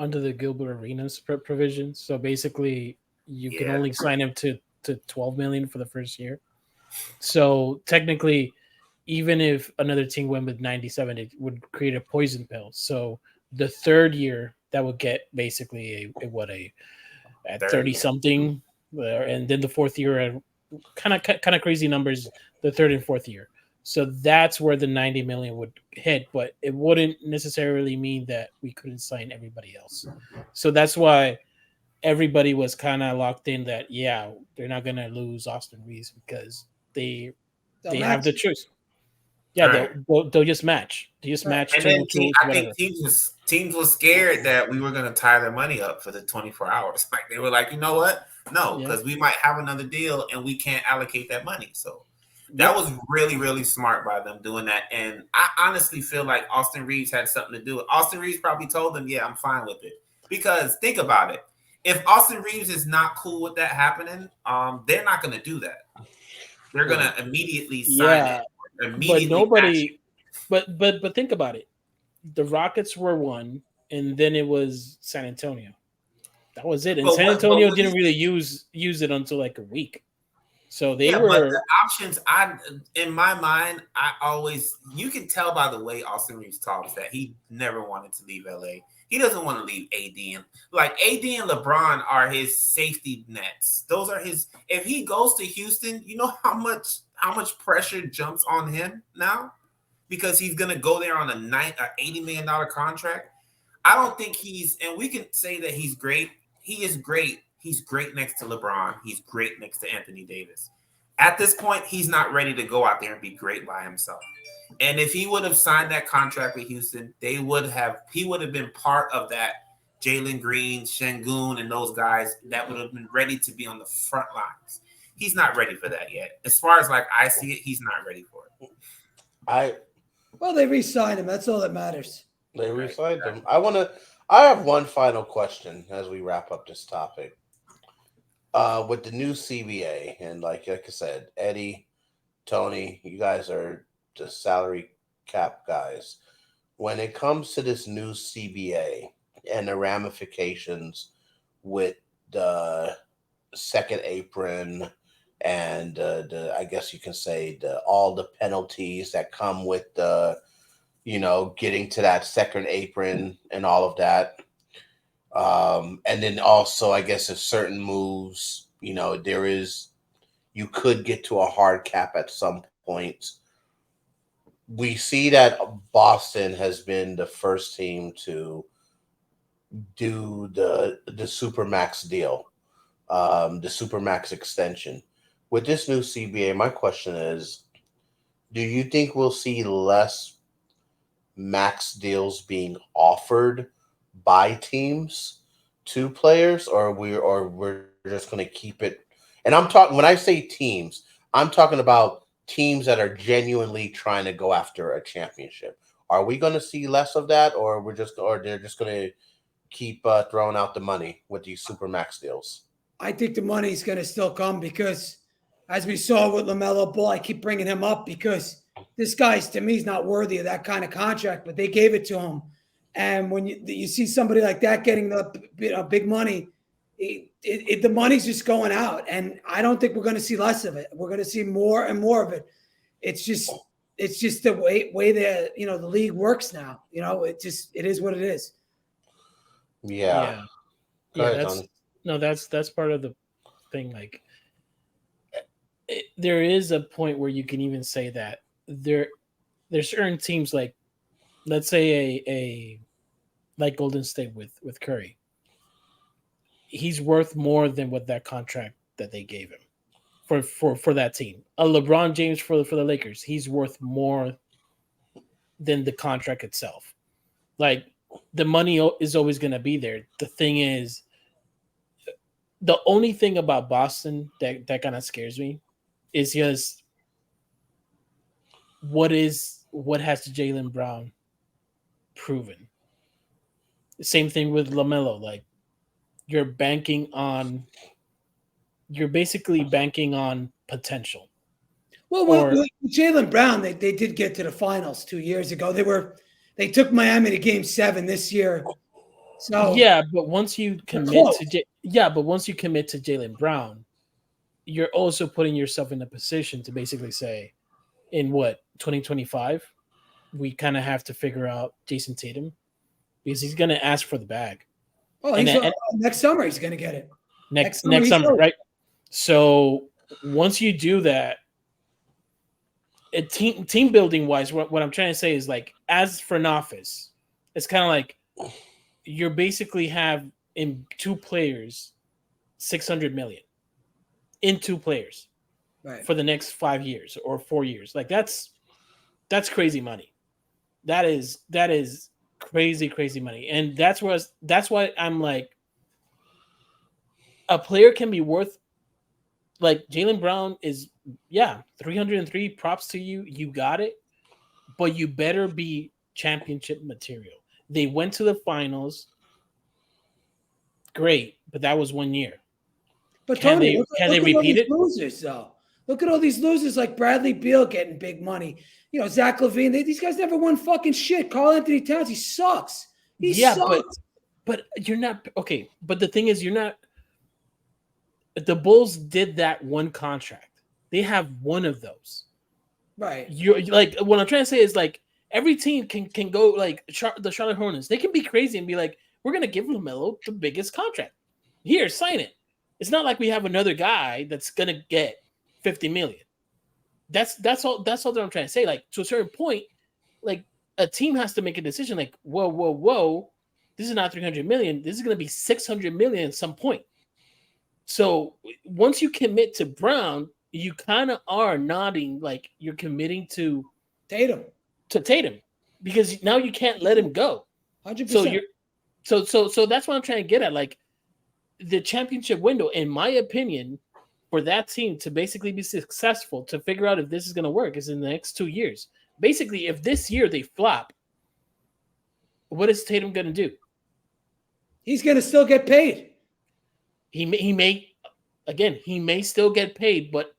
under the Gilbert Arenas provision. So basically you can only sign him to 12 million for the first year. So technically, even if another team went with 97, it would create a poison pill. So the third year that would get basically at 30 something, and then the fourth year kind of crazy numbers, the third and fourth year. So that's where the 90 million would hit, but it wouldn't necessarily mean that we couldn't sign everybody else. So that's why everybody was kind of locked in that they're not going to lose Austin Reeves because they have the choice. Yeah, they'll just match. They just match. And then I think teams was scared that we were going to tie their money up for the 24 hours. Like they were like, you know what? No, because we might have another deal and we can't allocate that money. So that was really, really smart by them doing that. And I honestly feel like Austin Reeves had something to do with it. Austin Reeves probably told them, I'm fine with it. Because think about it. If Austin Reeves is not cool with that happening, they're not going to do that. They're going to immediately sign it. But nobody, but think about it. The Rockets were one, and then it was San Antonio. That was it. And San Antonio didn't really use it until like a week. So they were. But the options, in my mind, you can tell by the way Austin Reeves talks that he never wanted to leave LA. He doesn't want to leave AD. And AD and LeBron are his safety nets. Those are his. If he goes to Houston, you know how much pressure jumps on him now because he's gonna go there on a $80 million contract. I don't think and we can say that he's great. He is great. He's great next to LeBron. He's great next to Anthony Davis. At this point, he's not ready to go out there and be great by himself. And if he would have signed that contract with Houston, he would have been part of that Jalen Green, Şengün, and those guys that would have been ready to be on the front lines. He's not ready for that yet. As far as I see it, he's not ready for it. They re-signed him. That's all that matters. They re-signed him. I have one final question as we wrap up this topic. With the new CBA, and like I said, Eddie, Tony, you guys are the salary cap guys. When it comes to this new CBA and the ramifications with the second apron and I guess you can say all the penalties that come with getting to that second apron and all of that. And then also, I guess if certain moves, you could get to a hard cap at some point. We see that Boston has been the first team to do the Supermax deal, the Supermax extension. With this new CBA, my question is, do you think we'll see less max deals being offered by teams to players, or we're just going to keep it? And I'm talking, when I say teams, I'm talking about teams that are genuinely trying to go after a championship. Are we going to see less of that, or they're just going to keep throwing out the money with these Supermax deals? I think the money's going to still come because, as we saw with LaMelo Ball, I keep bringing him up because this guy's, to me, is not worthy of that kind of contract, but they gave it to him. And when you see somebody like that getting the big money, the money's just going out. And I don't think we're going to see less of it. We're going to see more and more of it. It's just the way the league works now. It is what it is. Yeah. That's part of the thing. Like, there is a point where you can even say that there's certain teams, like, let's say like Golden State with Curry. He's worth more than what that contract that they gave him for that team. A LeBron James for the Lakers, he's worth more than the contract itself. Like, the money is always going to be there. The thing is, the only thing about Boston that kind of scares me is just what has Jaylen Brown proven. Same thing with LaMelo. Like, you're basically banking on potential. Well, Jaylen Brown, they did get to the finals 2 years ago. They took Miami to Game 7 this year. So yeah, but once you commit to Jaylen Brown, you're also putting yourself in a position to basically say, in 2025, we kind of have to figure out Jason Tatum, because he's going to ask for the bag. Oh, next summer he's going to get it. Next summer, right? So once you do that, team building wise, what I'm trying to say is, like, as for an office, it's kind of like you basically have in two players $600 million in two players, right, for the next 5 years or 4 years. Like, that's crazy money. That is crazy money. And that's why I'm like, a player can be worth, like, Jaylen Brown is, 303, props to you. You got it. But you better be championship material. They went to the finals. Great. But that was 1 year. But can Tony, they repeat it? Losers, though. Look at all these losers like Bradley Beal getting big money. Zach LaVine. These guys never won fucking shit. Karl Anthony Towns, he sucks. He sucks. But you're not okay. But the thing is, you're not. The Bulls did that one contract. They have one of those. Right. You're like, what I'm trying to say is, like, every team can go, like, the Charlotte Hornets. They can be crazy and be like, we're gonna give LaMelo the biggest contract. Here, sign it. It's not like we have another guy that's gonna get $50 million. That's all that I'm trying to say. Like, to a certain point, like, a team has to make a decision. Like, whoa, this is not $300 million. This is gonna be $600 million at some point. So once you commit to Brown, you kind of are nodding like you're committing to Tatum, because now you can't let him go. 100%. So that's what I'm trying to get at. Like, the championship window, in my opinion, for that team to basically be successful, to figure out if this is going to work, is in the next 2 years. Basically, if this year they flop, what is Tatum going to do? He's going to still get paid. He may still get paid, but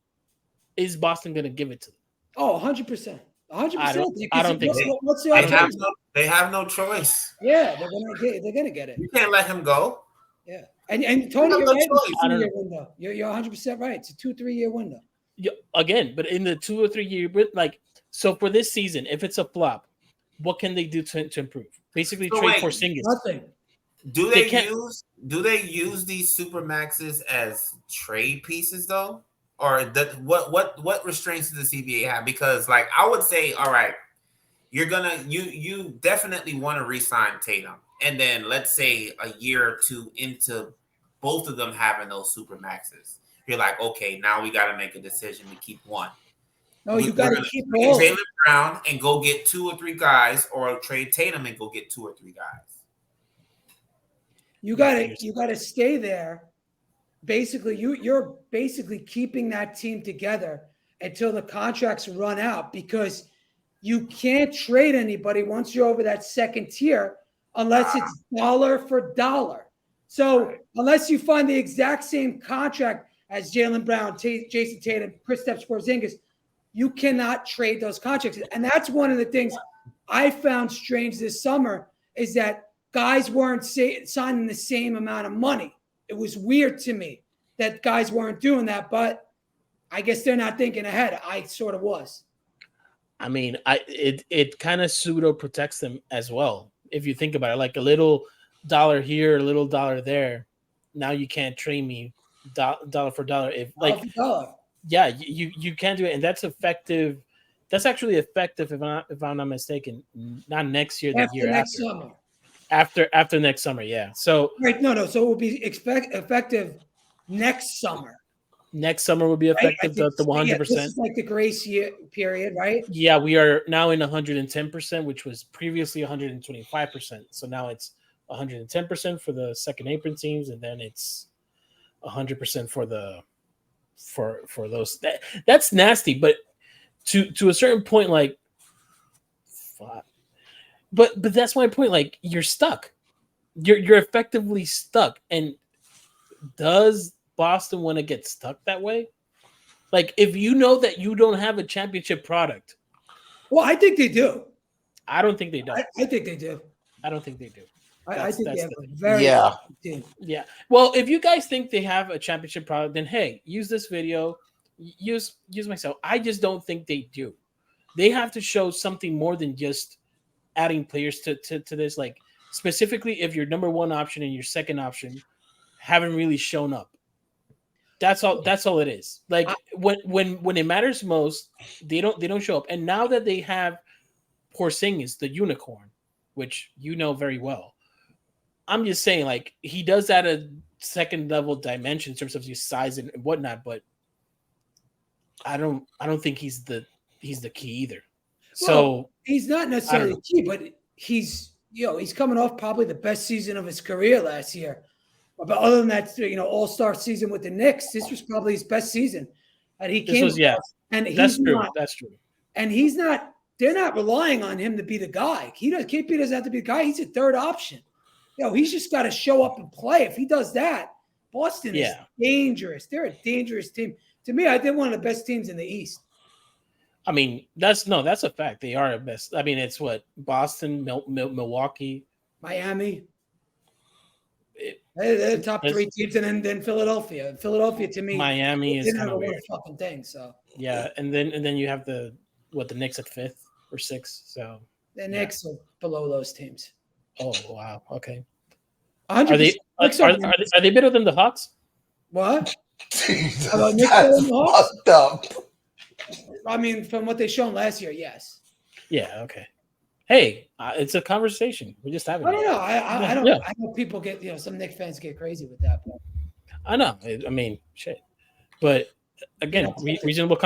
is Boston going to give it to them? Oh, 100%. 100%. I don't think so. What's the they have no choice. Yeah, they're gonna get it. You can't let him go. Yeah, and Tony, you're right. It's a 2-year window. You're 100% right. It's a 2-3 year window. Yeah, again, but in the 2 or 3 year, like, so for this season, if it's a flop, what can they do to improve? Basically, trade for Porzingis. Nothing. Do they use these super maxes as trade pieces though, or what restraints does the CBA have? Because, like, I would say, all right, you definitely want to re-sign Tatum, and then let's say a year or two into both of them having those super maxes, you're like, okay, now we got to make a decision to keep one. No, you got to keep all. Jaylen Brown and go get 2 or 3 guys, or trade Tatum and go get 2 or 3 guys. You gotta stay there. Basically, you're basically keeping that team together until the contracts run out, because you can't trade anybody once you're over that second tier unless it's dollar for dollar. So unless you find the exact same contract as Jaylen Brown, Jason Tatum, Kristaps Porzingis, You cannot trade those contracts. And that's one of the things I found strange this summer is that guys weren't signing the same amount of money. It was weird to me that guys weren't doing that, but I guess they're not thinking ahead. I sort of was. I mean, it kind of pseudo protects them as well. If you think about it, like a little dollar here, a little dollar there. Now you can't trade me dollar for dollar. If like, yeah, you can't do it, and that's effective. That's actually effective if I'm not mistaken. Not next year, the year next after. Summer. After next summer, yeah. So right, no. So it will be effective next summer. Next summer will be effective. Right? The 100%. This is like the grace year period, right? Yeah, we are now in 110%, which was previously 125%. So now it's 110% for the second apron teams, and then it's 100% for the for those. That's nasty, but to a certain point, like, fuck. But that's my point. Like, you're stuck. You're effectively stuck. And does Boston want to get stuck that way? Like, if you know that you don't have a championship product. Well, I think they do. I don't think they do. I think they do. I don't think they do. I think they have a very good team. Yeah. Well, if you guys think they have a championship product, then hey, use this video. Use myself. I just don't think they do. They have to show something more than just adding players to this. Like, specifically, if your number one option and your second option haven't really shown up. That's all it is. Like, when it matters most, they don't show up. And now that they have Porzingis, the unicorn, which you know very well, I'm just saying, like, he does add a second level dimension in terms of his size and whatnot, but I don't think he's the key either. So he's not necessarily the key, but he's coming off probably the best season of his career last year. But other than that, all-star season with the Knicks, this was probably his best season. And he came. And that's true. That's true. And he's not. They're not relying on him to be the guy. KP doesn't have to be the guy. He's a third option. He's just got to show up and play. If he does that, Boston is dangerous. They're a dangerous team. To me, I think one of the best teams in the East. I mean, that's a fact. They are the best. I mean, it's what Boston, Milwaukee, Miami. They're the top three teams, and then Philadelphia. Philadelphia, to me, Miami is kind of weird. Fucking thing. So yeah, and then you have the Knicks at 5th or 6th. So the Knicks are below those teams. Oh wow, okay. Are they better than the Hawks? What? That's fucked up. I mean, from what they shown last year, yes. Yeah. Okay. Hey, it's a conversation. We're just having. I don't know. I don't. Yeah. I know people get. Some Knicks fans get crazy with that. But. I know. I mean, shit. But again, reasonable.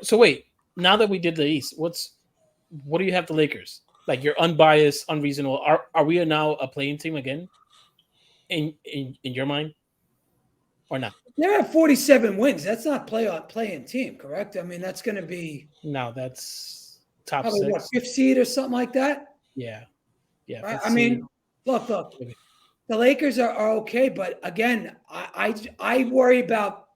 So wait. Now that we did the East, what do you have the Lakers? Like, you're unbiased, unreasonable. Are we now a playing team again? In your mind, or not? They're at 47 wins. That's not playing team, correct? I mean, that's going to be. No, that's top probably 6, what, 5th seed or something like that. Yeah. Right? I mean, look. The Lakers are okay, but again, I worry about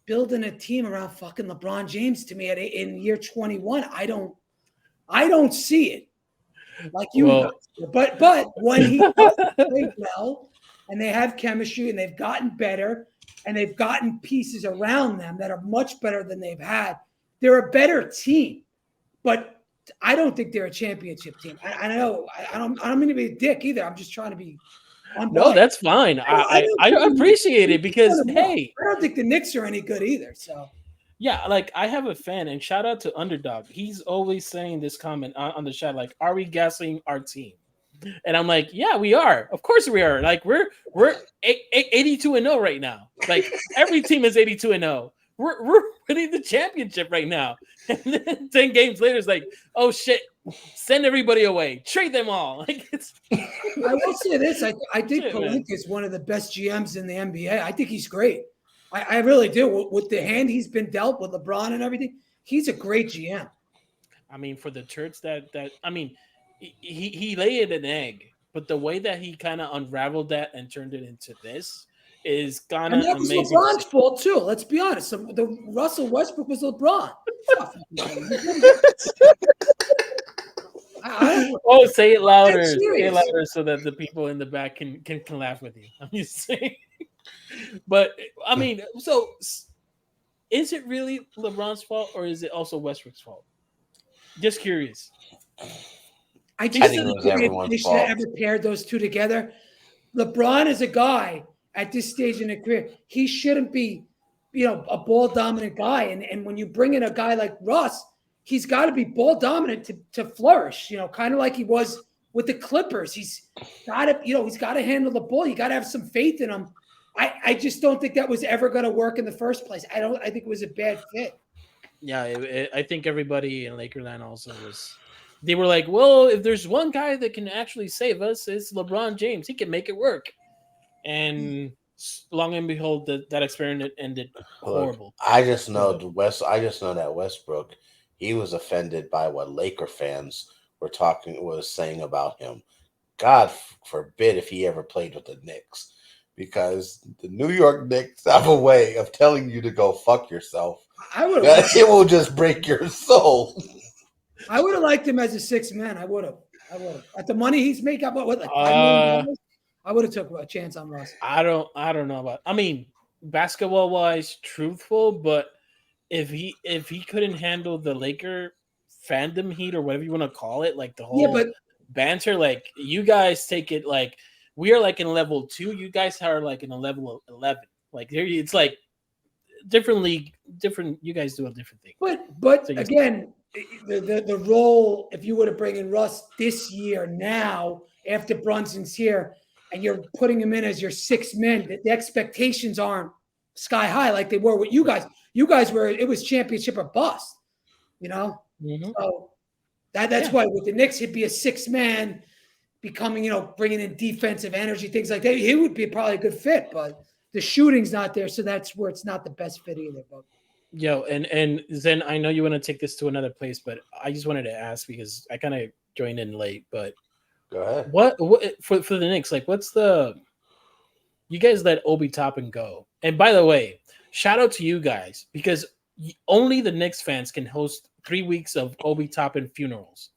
building a team around fucking LeBron James. To me, in year 21, I don't see it. Like you, but when he plays well, and they have chemistry, and they've gotten better, and they've gotten pieces around them that are much better than they've had, they're a better team. But I don't think they're a championship team. I know I don't mean to be a dick either. I'm just trying to be. No, that's fine. I appreciate it because hey, I don't think the Knicks are any good either. So. Yeah, like, I have a fan, and shout out to Underdog. He's always saying this comment on the chat, like, "Are we gassing our team?" And I'm like, "Yeah, we are. Of course we are. Like, we're 82-0 right now. Like, every team is 82-0. We're winning the championship right now." And then 10 games later, it's like, "Oh shit, send everybody away, trade them all." Like, it's. I will say this: I think Pelinka is one of the best GMs in the NBA. I think he's great. I really do. With the hand he's been dealt with LeBron and everything, he's a great GM. I mean, for the turds that I mean, he laid an egg, but the way that he kind of unraveled that and turned it into this is kind And of that was amazing. LeBron's fault too. Let's be honest. The Russell Westbrook was LeBron. Oh, say it louder. I'm Say it serious. louder so that the people in the back can laugh with you. I'm just saying. But I mean, so is it really LeBron's fault or is it also Westbrook's fault? Just curious. I just think it don't was think everyone's they should have fault. ever paired those two together. LeBron is a guy at this stage in his career. He shouldn't be, a ball dominant guy. And when you bring in a guy like Russ, he's got to be ball dominant to flourish. Kind of like he was with the Clippers. He's got to, he's got to handle the ball. You got to have some faith in him. I just don't think that was ever going to work in the first place. I think it was a bad fit. Yeah, I think everybody in Lakerland also was. They were like, well, if there's one guy that can actually save us, it's LeBron James. He can make it work. And long and behold, that experiment ended horrible. Look, I just know that Westbrook, he was offended by what Laker fans was saying about him. God forbid if he ever played with the Knicks, because the New York Knicks have a way of telling you to go fuck yourself. It will just break your soul. I would have liked him as a sixth man. I would have. At the money he's making, $5 million, I would have took a chance on Russ. I don't know about. I mean, basketball wise, truthful, but if he couldn't handle the Laker fandom heat or whatever you want to call it, like the whole banter, like you guys take it like we are like in level 2, you guys are like in a level 11. Like there, it's like different league, different. You guys do a different thing. But so again. The role, if you were to bring in Russ this year now, after Brunson's here, and you're putting him in as your sixth man, the expectations aren't sky high like they were with you guys. You guys it was championship or bust, Mm-hmm. So that's why with the Knicks, he'd be a sixth man, becoming, bringing in defensive energy, things like that. He would be probably a good fit, but the shooting's not there, so that's where it's not the best fit either. But Yo, and Zen, I know you want to take this to another place, but I just wanted to ask because I kind of joined in late. But go ahead. What for the Knicks? Like, what's you guys let Obi Toppin go? And by the way, shout out to you guys because only the Knicks fans can host 3 weeks of Obi Toppin funerals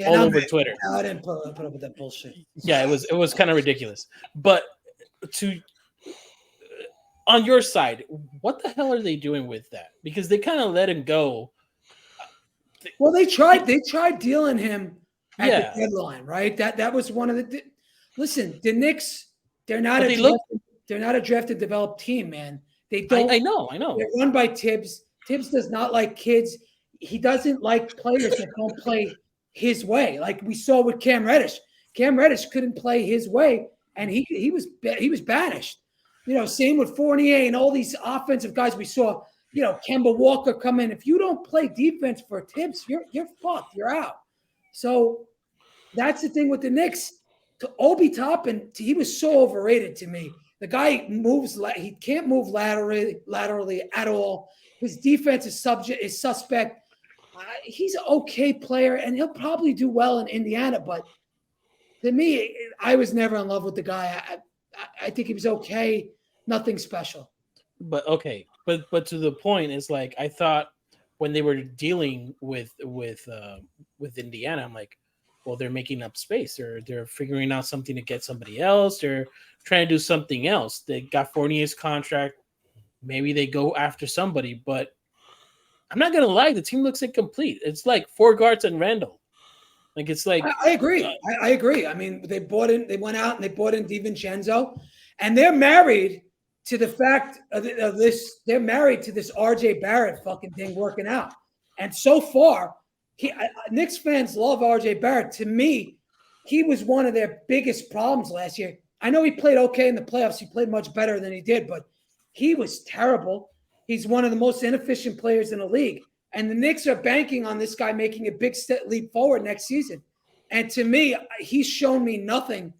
all over Twitter. I didn't put up with that bullshit. Yeah, it was kind of ridiculous. But on your side, what the hell are they doing with that? Because they kind of let him go. Well, they tried dealing him at the deadline, right? That was one of the. Listen, the Knicks, they're not a drafted developed team, man. They don't. I know. They're run by Tibbs. Tibbs does not like kids. He doesn't like players that don't play his way. Like we saw with Cam Reddish. Cam Reddish couldn't play his way, and he was banished. Same with Fournier and all these offensive guys we saw. Kemba Walker come in. If you don't play defense for Tibbs, you're fucked. You're out. So that's the thing with the Knicks. To Obi Toppin, he was so overrated to me. The guy moves. He can't move laterally at all. His defense is suspect. He's an okay player, and he'll probably do well in Indiana. But to me, I was never in love with the guy. I think he was okay. Nothing special. But okay, but to the point is like I thought when they were dealing with Indiana, I'm like, well, they're making up space. They're figuring out something to get somebody else. They're trying to do something else. They got Fournier's contract. Maybe they go after somebody. But I'm not gonna lie, the team looks incomplete. It's like 4 guards and Randall. Like it's like I agree. I agree. I mean, they went out and they bought in DiVincenzo, and they're married to the fact of this. They're married to this RJ Barrett fucking thing working out. And so far, Knicks fans love RJ Barrett. To me, he was one of their biggest problems last year. I know he played okay in the playoffs. He played much better than he did, but he was terrible. He's one of the most inefficient players in the league. And the Knicks are banking on this guy making a big leap forward next season. And to me, he's shown me nothing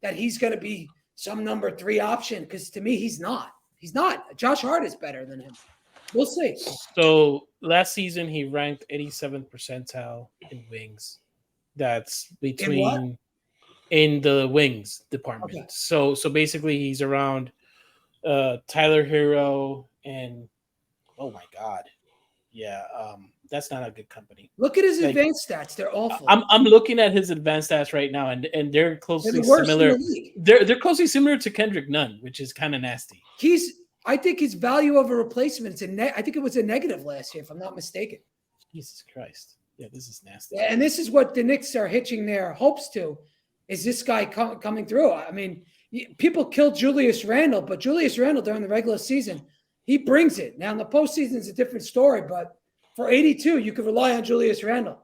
that he's going to be some number 3 option, because to me, he's not. He's not. Josh Hart is better than him. We'll see. So last season, he ranked 87th percentile in wings. That's between in the wings department. Okay. So basically, he's around Tyler Hero, and oh my god, yeah, that's not a good company. Look at his Like, advanced stats; they're awful. I'm looking at his advanced stats right now, and they're They're closely the worst in similar. the league. They're closely similar to Kendrick Nunn, which is kind of nasty. I think his value over replacement is I think it was a negative last year, if I'm not mistaken. Jesus Christ, yeah, this is nasty. And this is what the Knicks are hitching their hopes to: is this guy coming through? I mean, people killed Julius Randle, but Julius Randle during the regular season, he brings it. Now in the postseason is a different story, but for 82, you could rely on Julius Randle.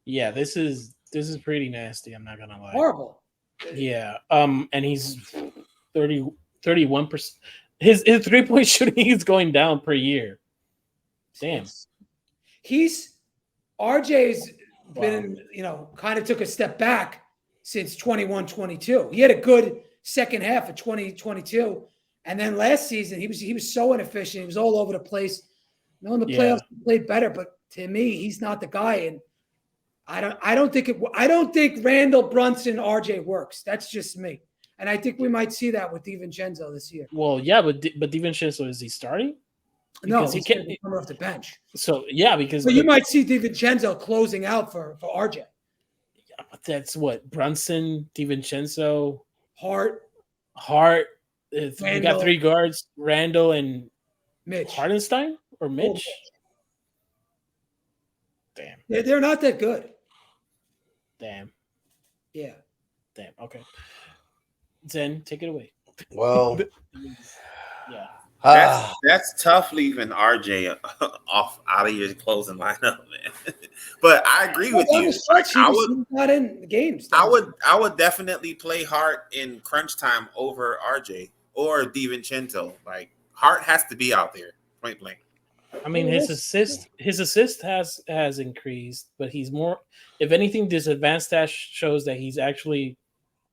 Yeah, this is pretty nasty. I'm not gonna lie. Horrible. Yeah. And he's 31%. His 3-point shooting is going down per year. Damn. RJ's been, kind of took a step back since 21-22. He had a good second half of 2022. And then last season, he was so inefficient. He was all over the place. In the playoffs, he played better, but to me, he's not the guy. And I don't think Randall, Brunson, RJ works. That's just me. And I think we might see that with DiVincenzo this year. Well, yeah, but DiVincenzo, is he starting? Because he can't be coming off the bench. So yeah, because you might see DiVincenzo closing out for RJ. Yeah, but that's what Brunson, DiVincenzo, Hart. You got 3 guards: Randall and Mitch. Hardenstein or Mitch. Damn. They're not that good. Damn. Yeah. Damn. Okay. Zen, take it away. Well, yeah. That's tough leaving RJ out of your closing lineup, man. But I agree with you. I would not in the games. I would definitely play Hart in crunch time over RJ or DiVincenzo. Like Hart has to be out there, point blank. I mean, his assist has increased, but he's more. If anything, this advanced stat shows that he's actually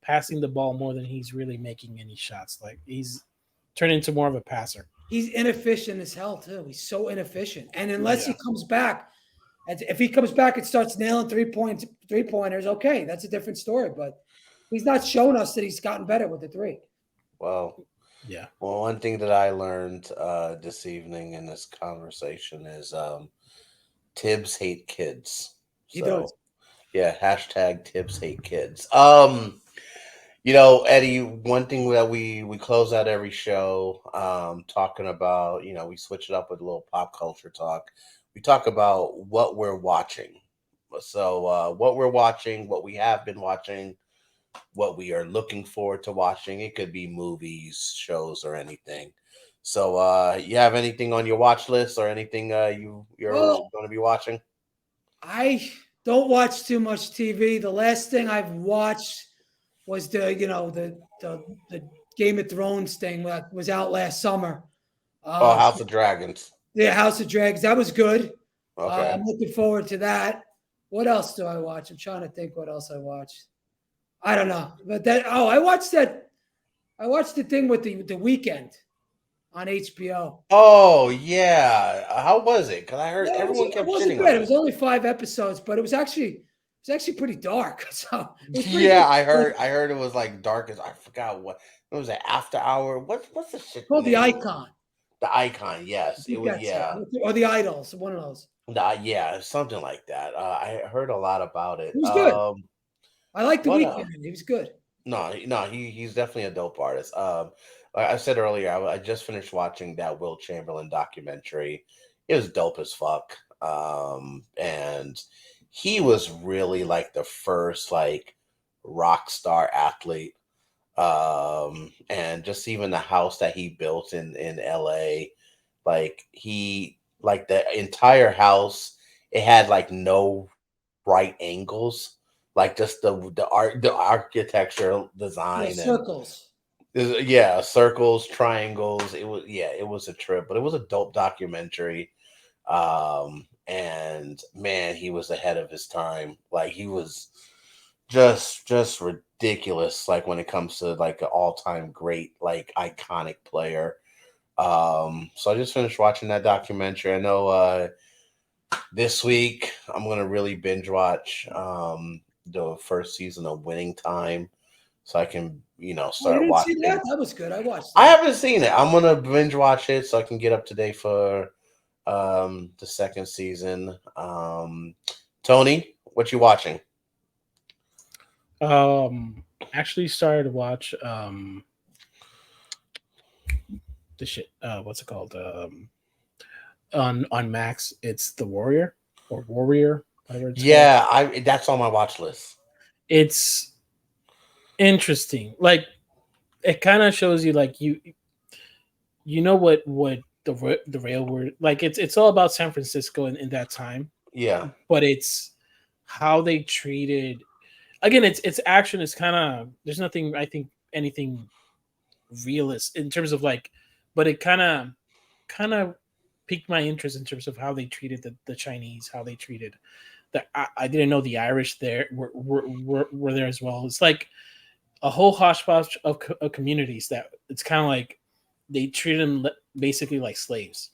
passing the ball more than he's really making any shots. Like he's turned into more of a passer. He's inefficient as hell too. He's so inefficient, and unless he comes back, if he comes back and starts nailing 3-pointers, okay, that's a different story. But he's not shown us that he's gotten better with the 3. Well, yeah. Well, one thing that I learned this evening in this conversation is Tibbs hate kids. He does. Yeah, hashtag Tibbs hate kids. Eddie, one thing that we close out every show talking about, we switch it up with a little pop culture talk. We talk about what we're watching. So what we're watching, what we have been watching, what we are looking forward to watching. It could be movies, shows, or anything. So you have anything on your watch list or anything you're going to be watching? I don't watch too much TV. The last thing I've watched was the Game of Thrones thing that was out last summer. House of Dragons. Yeah, House of Dragons. That was good. Okay. I'm looking forward to that. What else do I watch? I'm trying to think what else I watched. I don't know. But I watched that. I watched the thing with the Weekend on HBO. Oh, yeah. How was it? Because I heard everyone kept shitting on it. It was only 5 episodes, but it was actually pretty dark. So I heard it was like dark as I forgot what it was. An After Hour. What's the shit called? The Icon. The Icon, yes. It was or The Idols, one of those. Something like that. I heard a lot about it. It was good. I like the Weeknd. He was good. No, he's definitely a dope artist. Like I said earlier, I just finished watching that Will Chamberlain documentary. It was dope as fuck. And he was really like the first like rock star athlete. And just even the house that he built in LA, like the entire house, it had like no right angles. Like just the architectural design, circles. Circles, triangles. It was a trip, but it was a dope documentary. And man, he was ahead of his time. Like he was just ridiculous. Like when it comes to like an all-time great, like iconic player. So I just finished watching that documentary. I know this week I'm gonna really binge watch the first season of Winning Time. so I can Oh, you start didn't see watching. that? That was good. I watched I that. haven't seen it. I'm gonna binge watch it so I can get up to date for the second season. Tony, what you watching? Actually started to watch the shit. What's it called? On Max, it's The Warrior or Warrior, whatever it's called. Yeah, that's on my watch list. It's interesting. Like it kind of shows you like you know what the railroad like it's all about San Francisco in that time, Yeah. but it's how they treated again it's action is kind of there's nothing I think anything realist in terms of like but it kind of piqued my interest in terms of how they treated the Chinese, how they treated I didn't know the Irish there were there as well. It's like a whole hodgepodge of communities that it's kind of like they treat them basically like slaves.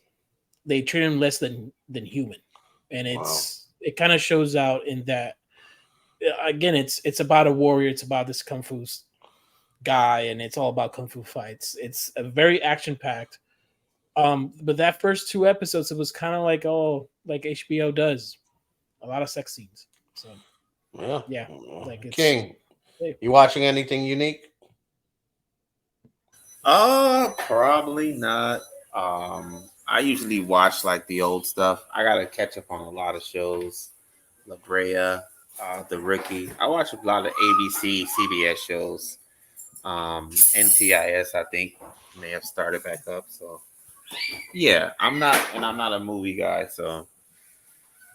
They treat them less than human, and Wow. it kind of shows out in that again. It's about a warrior. It's about this kung fu guy, and it's all about kung fu fights. It's a very action packed. But that first two episodes, it was kind of like like HBO does, a lot of sex scenes. So Yeah. yeah, like it's King, you watching anything unique? Probably not. I usually watch like the old stuff. I gotta catch up on a lot of shows. La Brea, The Rookie. I watch a lot of ABC, CBS shows. NCIS, I think, may have started back up. So yeah, I'm not a movie guy, so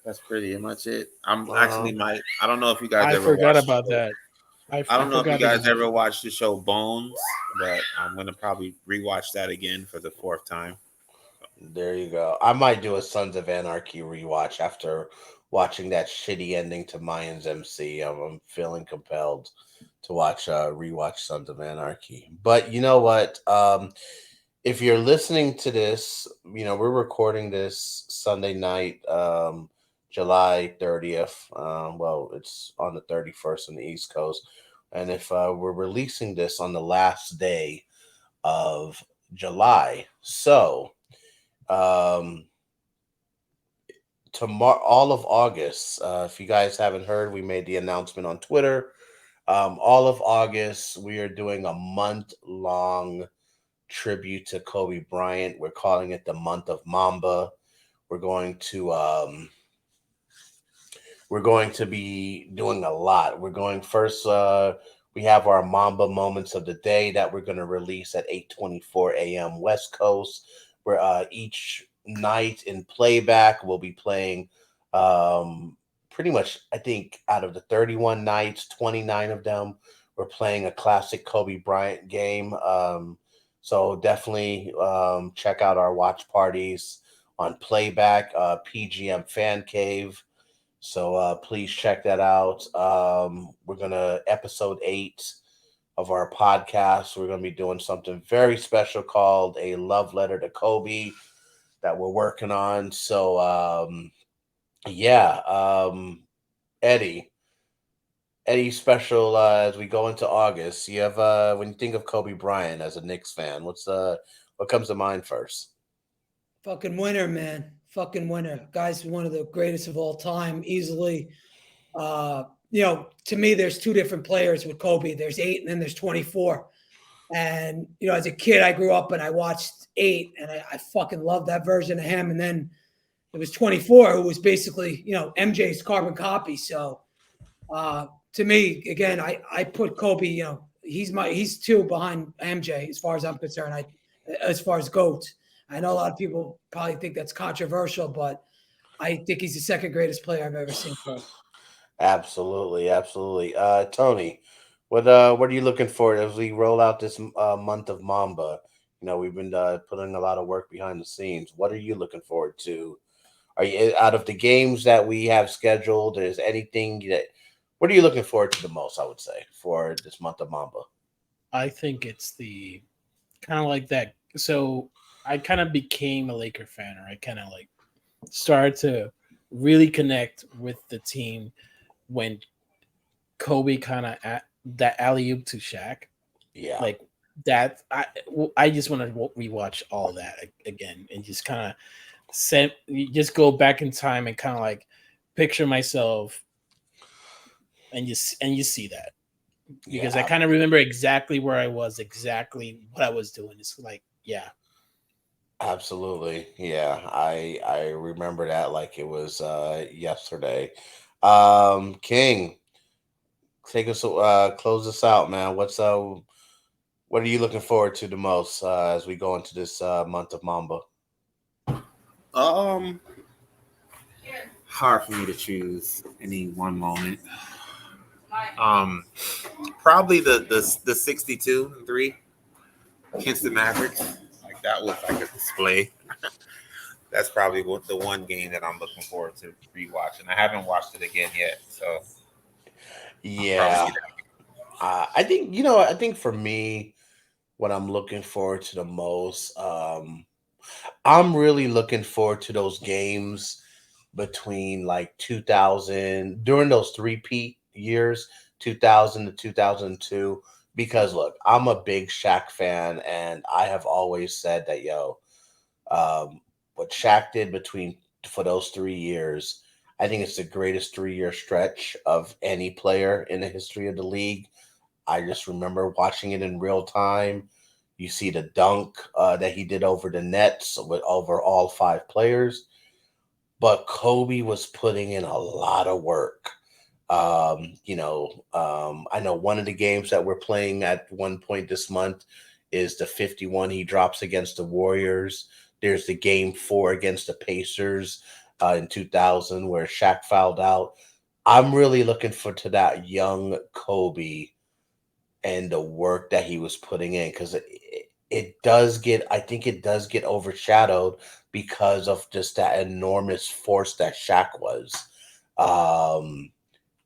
that's pretty much it. I'm actually might. I don't know if you guys I ever forgot watched. about that. I don't know if you forgot guys about ever watched the show Bones, but I'm gonna probably rewatch that again for the fourth time. There you go. I might do a Sons of Anarchy rewatch after watching that shitty ending to Mayans MC. I'm feeling compelled to rewatch Sons of Anarchy. But you know what? If you're listening to this, we're recording this Sunday night, July 30th. Well, it's on the 31st on the East Coast. And if we're releasing this on the last day of July. So, um, tomorrow, all of August, if you guys haven't heard, we made the announcement on Twitter. All of August, we are doing a month long tribute to Kobe Bryant. We're calling it the month of Mamba. We're going to be doing a lot. We're going first. We have our Mamba moments of the day that we're going to release at 8:24 a.m. West Coast. Where each night in playback we'll be playing. Pretty much, I think out of the 31 nights, 29 of them we're playing a classic Kobe Bryant game. So definitely check out our watch parties on playback, PGM Fan Cave. So please check that out. We're gonna episode 8 of our podcast. We're gonna be doing something very special called a love letter to Kobe that we're working on. So yeah, Eddie. Eddie special as we go into August. You have when you think of Kobe Bryant as a Knicks fan, what comes to mind first? Fucking winner, man. Fucking winner. Guy's one of the greatest of all time, easily. To me, there's two different players with Kobe. There's 8 and then there's 24. And, as a kid, I grew up and I watched 8 and I fucking loved that version of him. And then it was 24, who was basically, MJ's carbon copy. So to me, again, I put Kobe, he's 2 behind MJ as far as I'm concerned. As far as GOAT. I know a lot of people probably think that's controversial, but I think he's the second greatest player I've ever seen play. Absolutely, absolutely. Tony, what are you looking for as we roll out this month of Mamba? We've been putting a lot of work behind the scenes. What are you looking forward to? Are you out of the games that we have scheduled? Is anything that what are you looking forward to the most? I would say for this month of Mamba. I think it's the kind of like that. So I kind of became a Laker fan, or I kind of like started to really connect with the team when Kobe kind of that alley oop to Shaq, Yeah, like that. I just want to rewatch all that again and just kind of just go back in time and kind of like picture myself and you see that because I yeah, kind of remember exactly where I was, exactly what I was doing. It's like, yeah, absolutely. Yeah, I remember that like it was yesterday. King, take us close us out, man. What are you looking forward to the most as we go into this month of Mamba? Um, hard for me to choose any one moment. Um, Probably the 62-3 against the Mavericks. Like that was like a display. That's probably what the one game that I'm looking forward to rewatching. I haven't watched it again yet, so I'll probably Yeah, be that. I think I think for me, what I'm looking forward to the most, I'm really looking forward to those games between like 2000 during those three-peat years, 2000 to 2002. Because look, I'm a big Shaq fan, and I have always said that um, what Shaq did between for those 3 years, I think it's the greatest 3 year stretch of any player in the history of the league. I just remember watching it in real time. You see the dunk that he did over the Nets with over all five players, but Kobe was putting in a lot of work. I know one of the games that we're playing at one point this month is the 51 he drops against the Warriors. There's the game 4 against the Pacers in 2000 where Shaq fouled out. I'm really looking for to that young Kobe and the work that he was putting in because it does get I think it does get overshadowed because of just that enormous force that Shaq was. Um,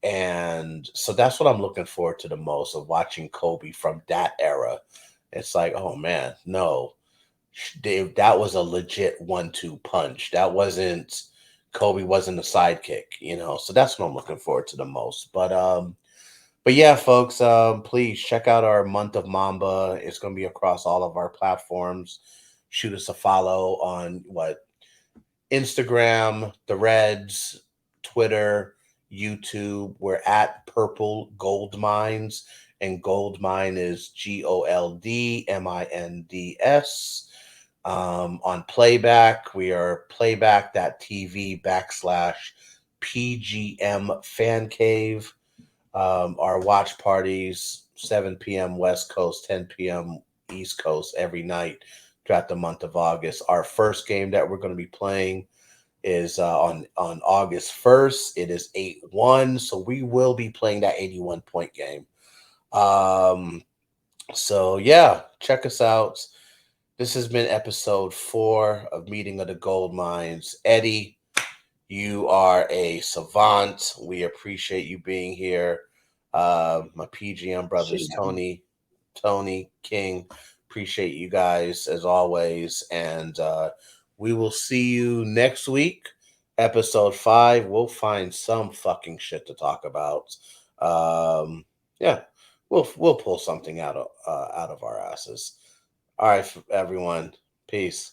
and so that's what I'm looking forward to the most of watching Kobe from that era. It's like, oh man, no, Dave, that was a legit 1-2 punch. That wasn't Kobe wasn't a sidekick. So that's what I'm looking forward to the most. But yeah, folks, please check out our month of Mamba. It's going to be across all of our platforms. Shoot us a follow on Instagram, the Reds, Twitter, YouTube. We're at Purple Gold Mines, and Gold Mine is GoldMinds. On Playback, we are playback.tv/PGM Fan Cave. Our watch parties, 7 p.m. West Coast, 10 p.m. East Coast every night throughout the month of August. Our first game that we're going to be playing is on August 1st. It is 8-1, so we will be playing that 81-point game. So yeah, check us out. This has been episode 4 of Meeting of the Gold Mines. Eddie, you are a savant. We appreciate you being here. My PGM brothers, Tony, King, appreciate you guys as always. And we will see you next week, episode 5. We'll find some fucking shit to talk about. Yeah, we'll pull something out of our asses. All right, everyone. Peace.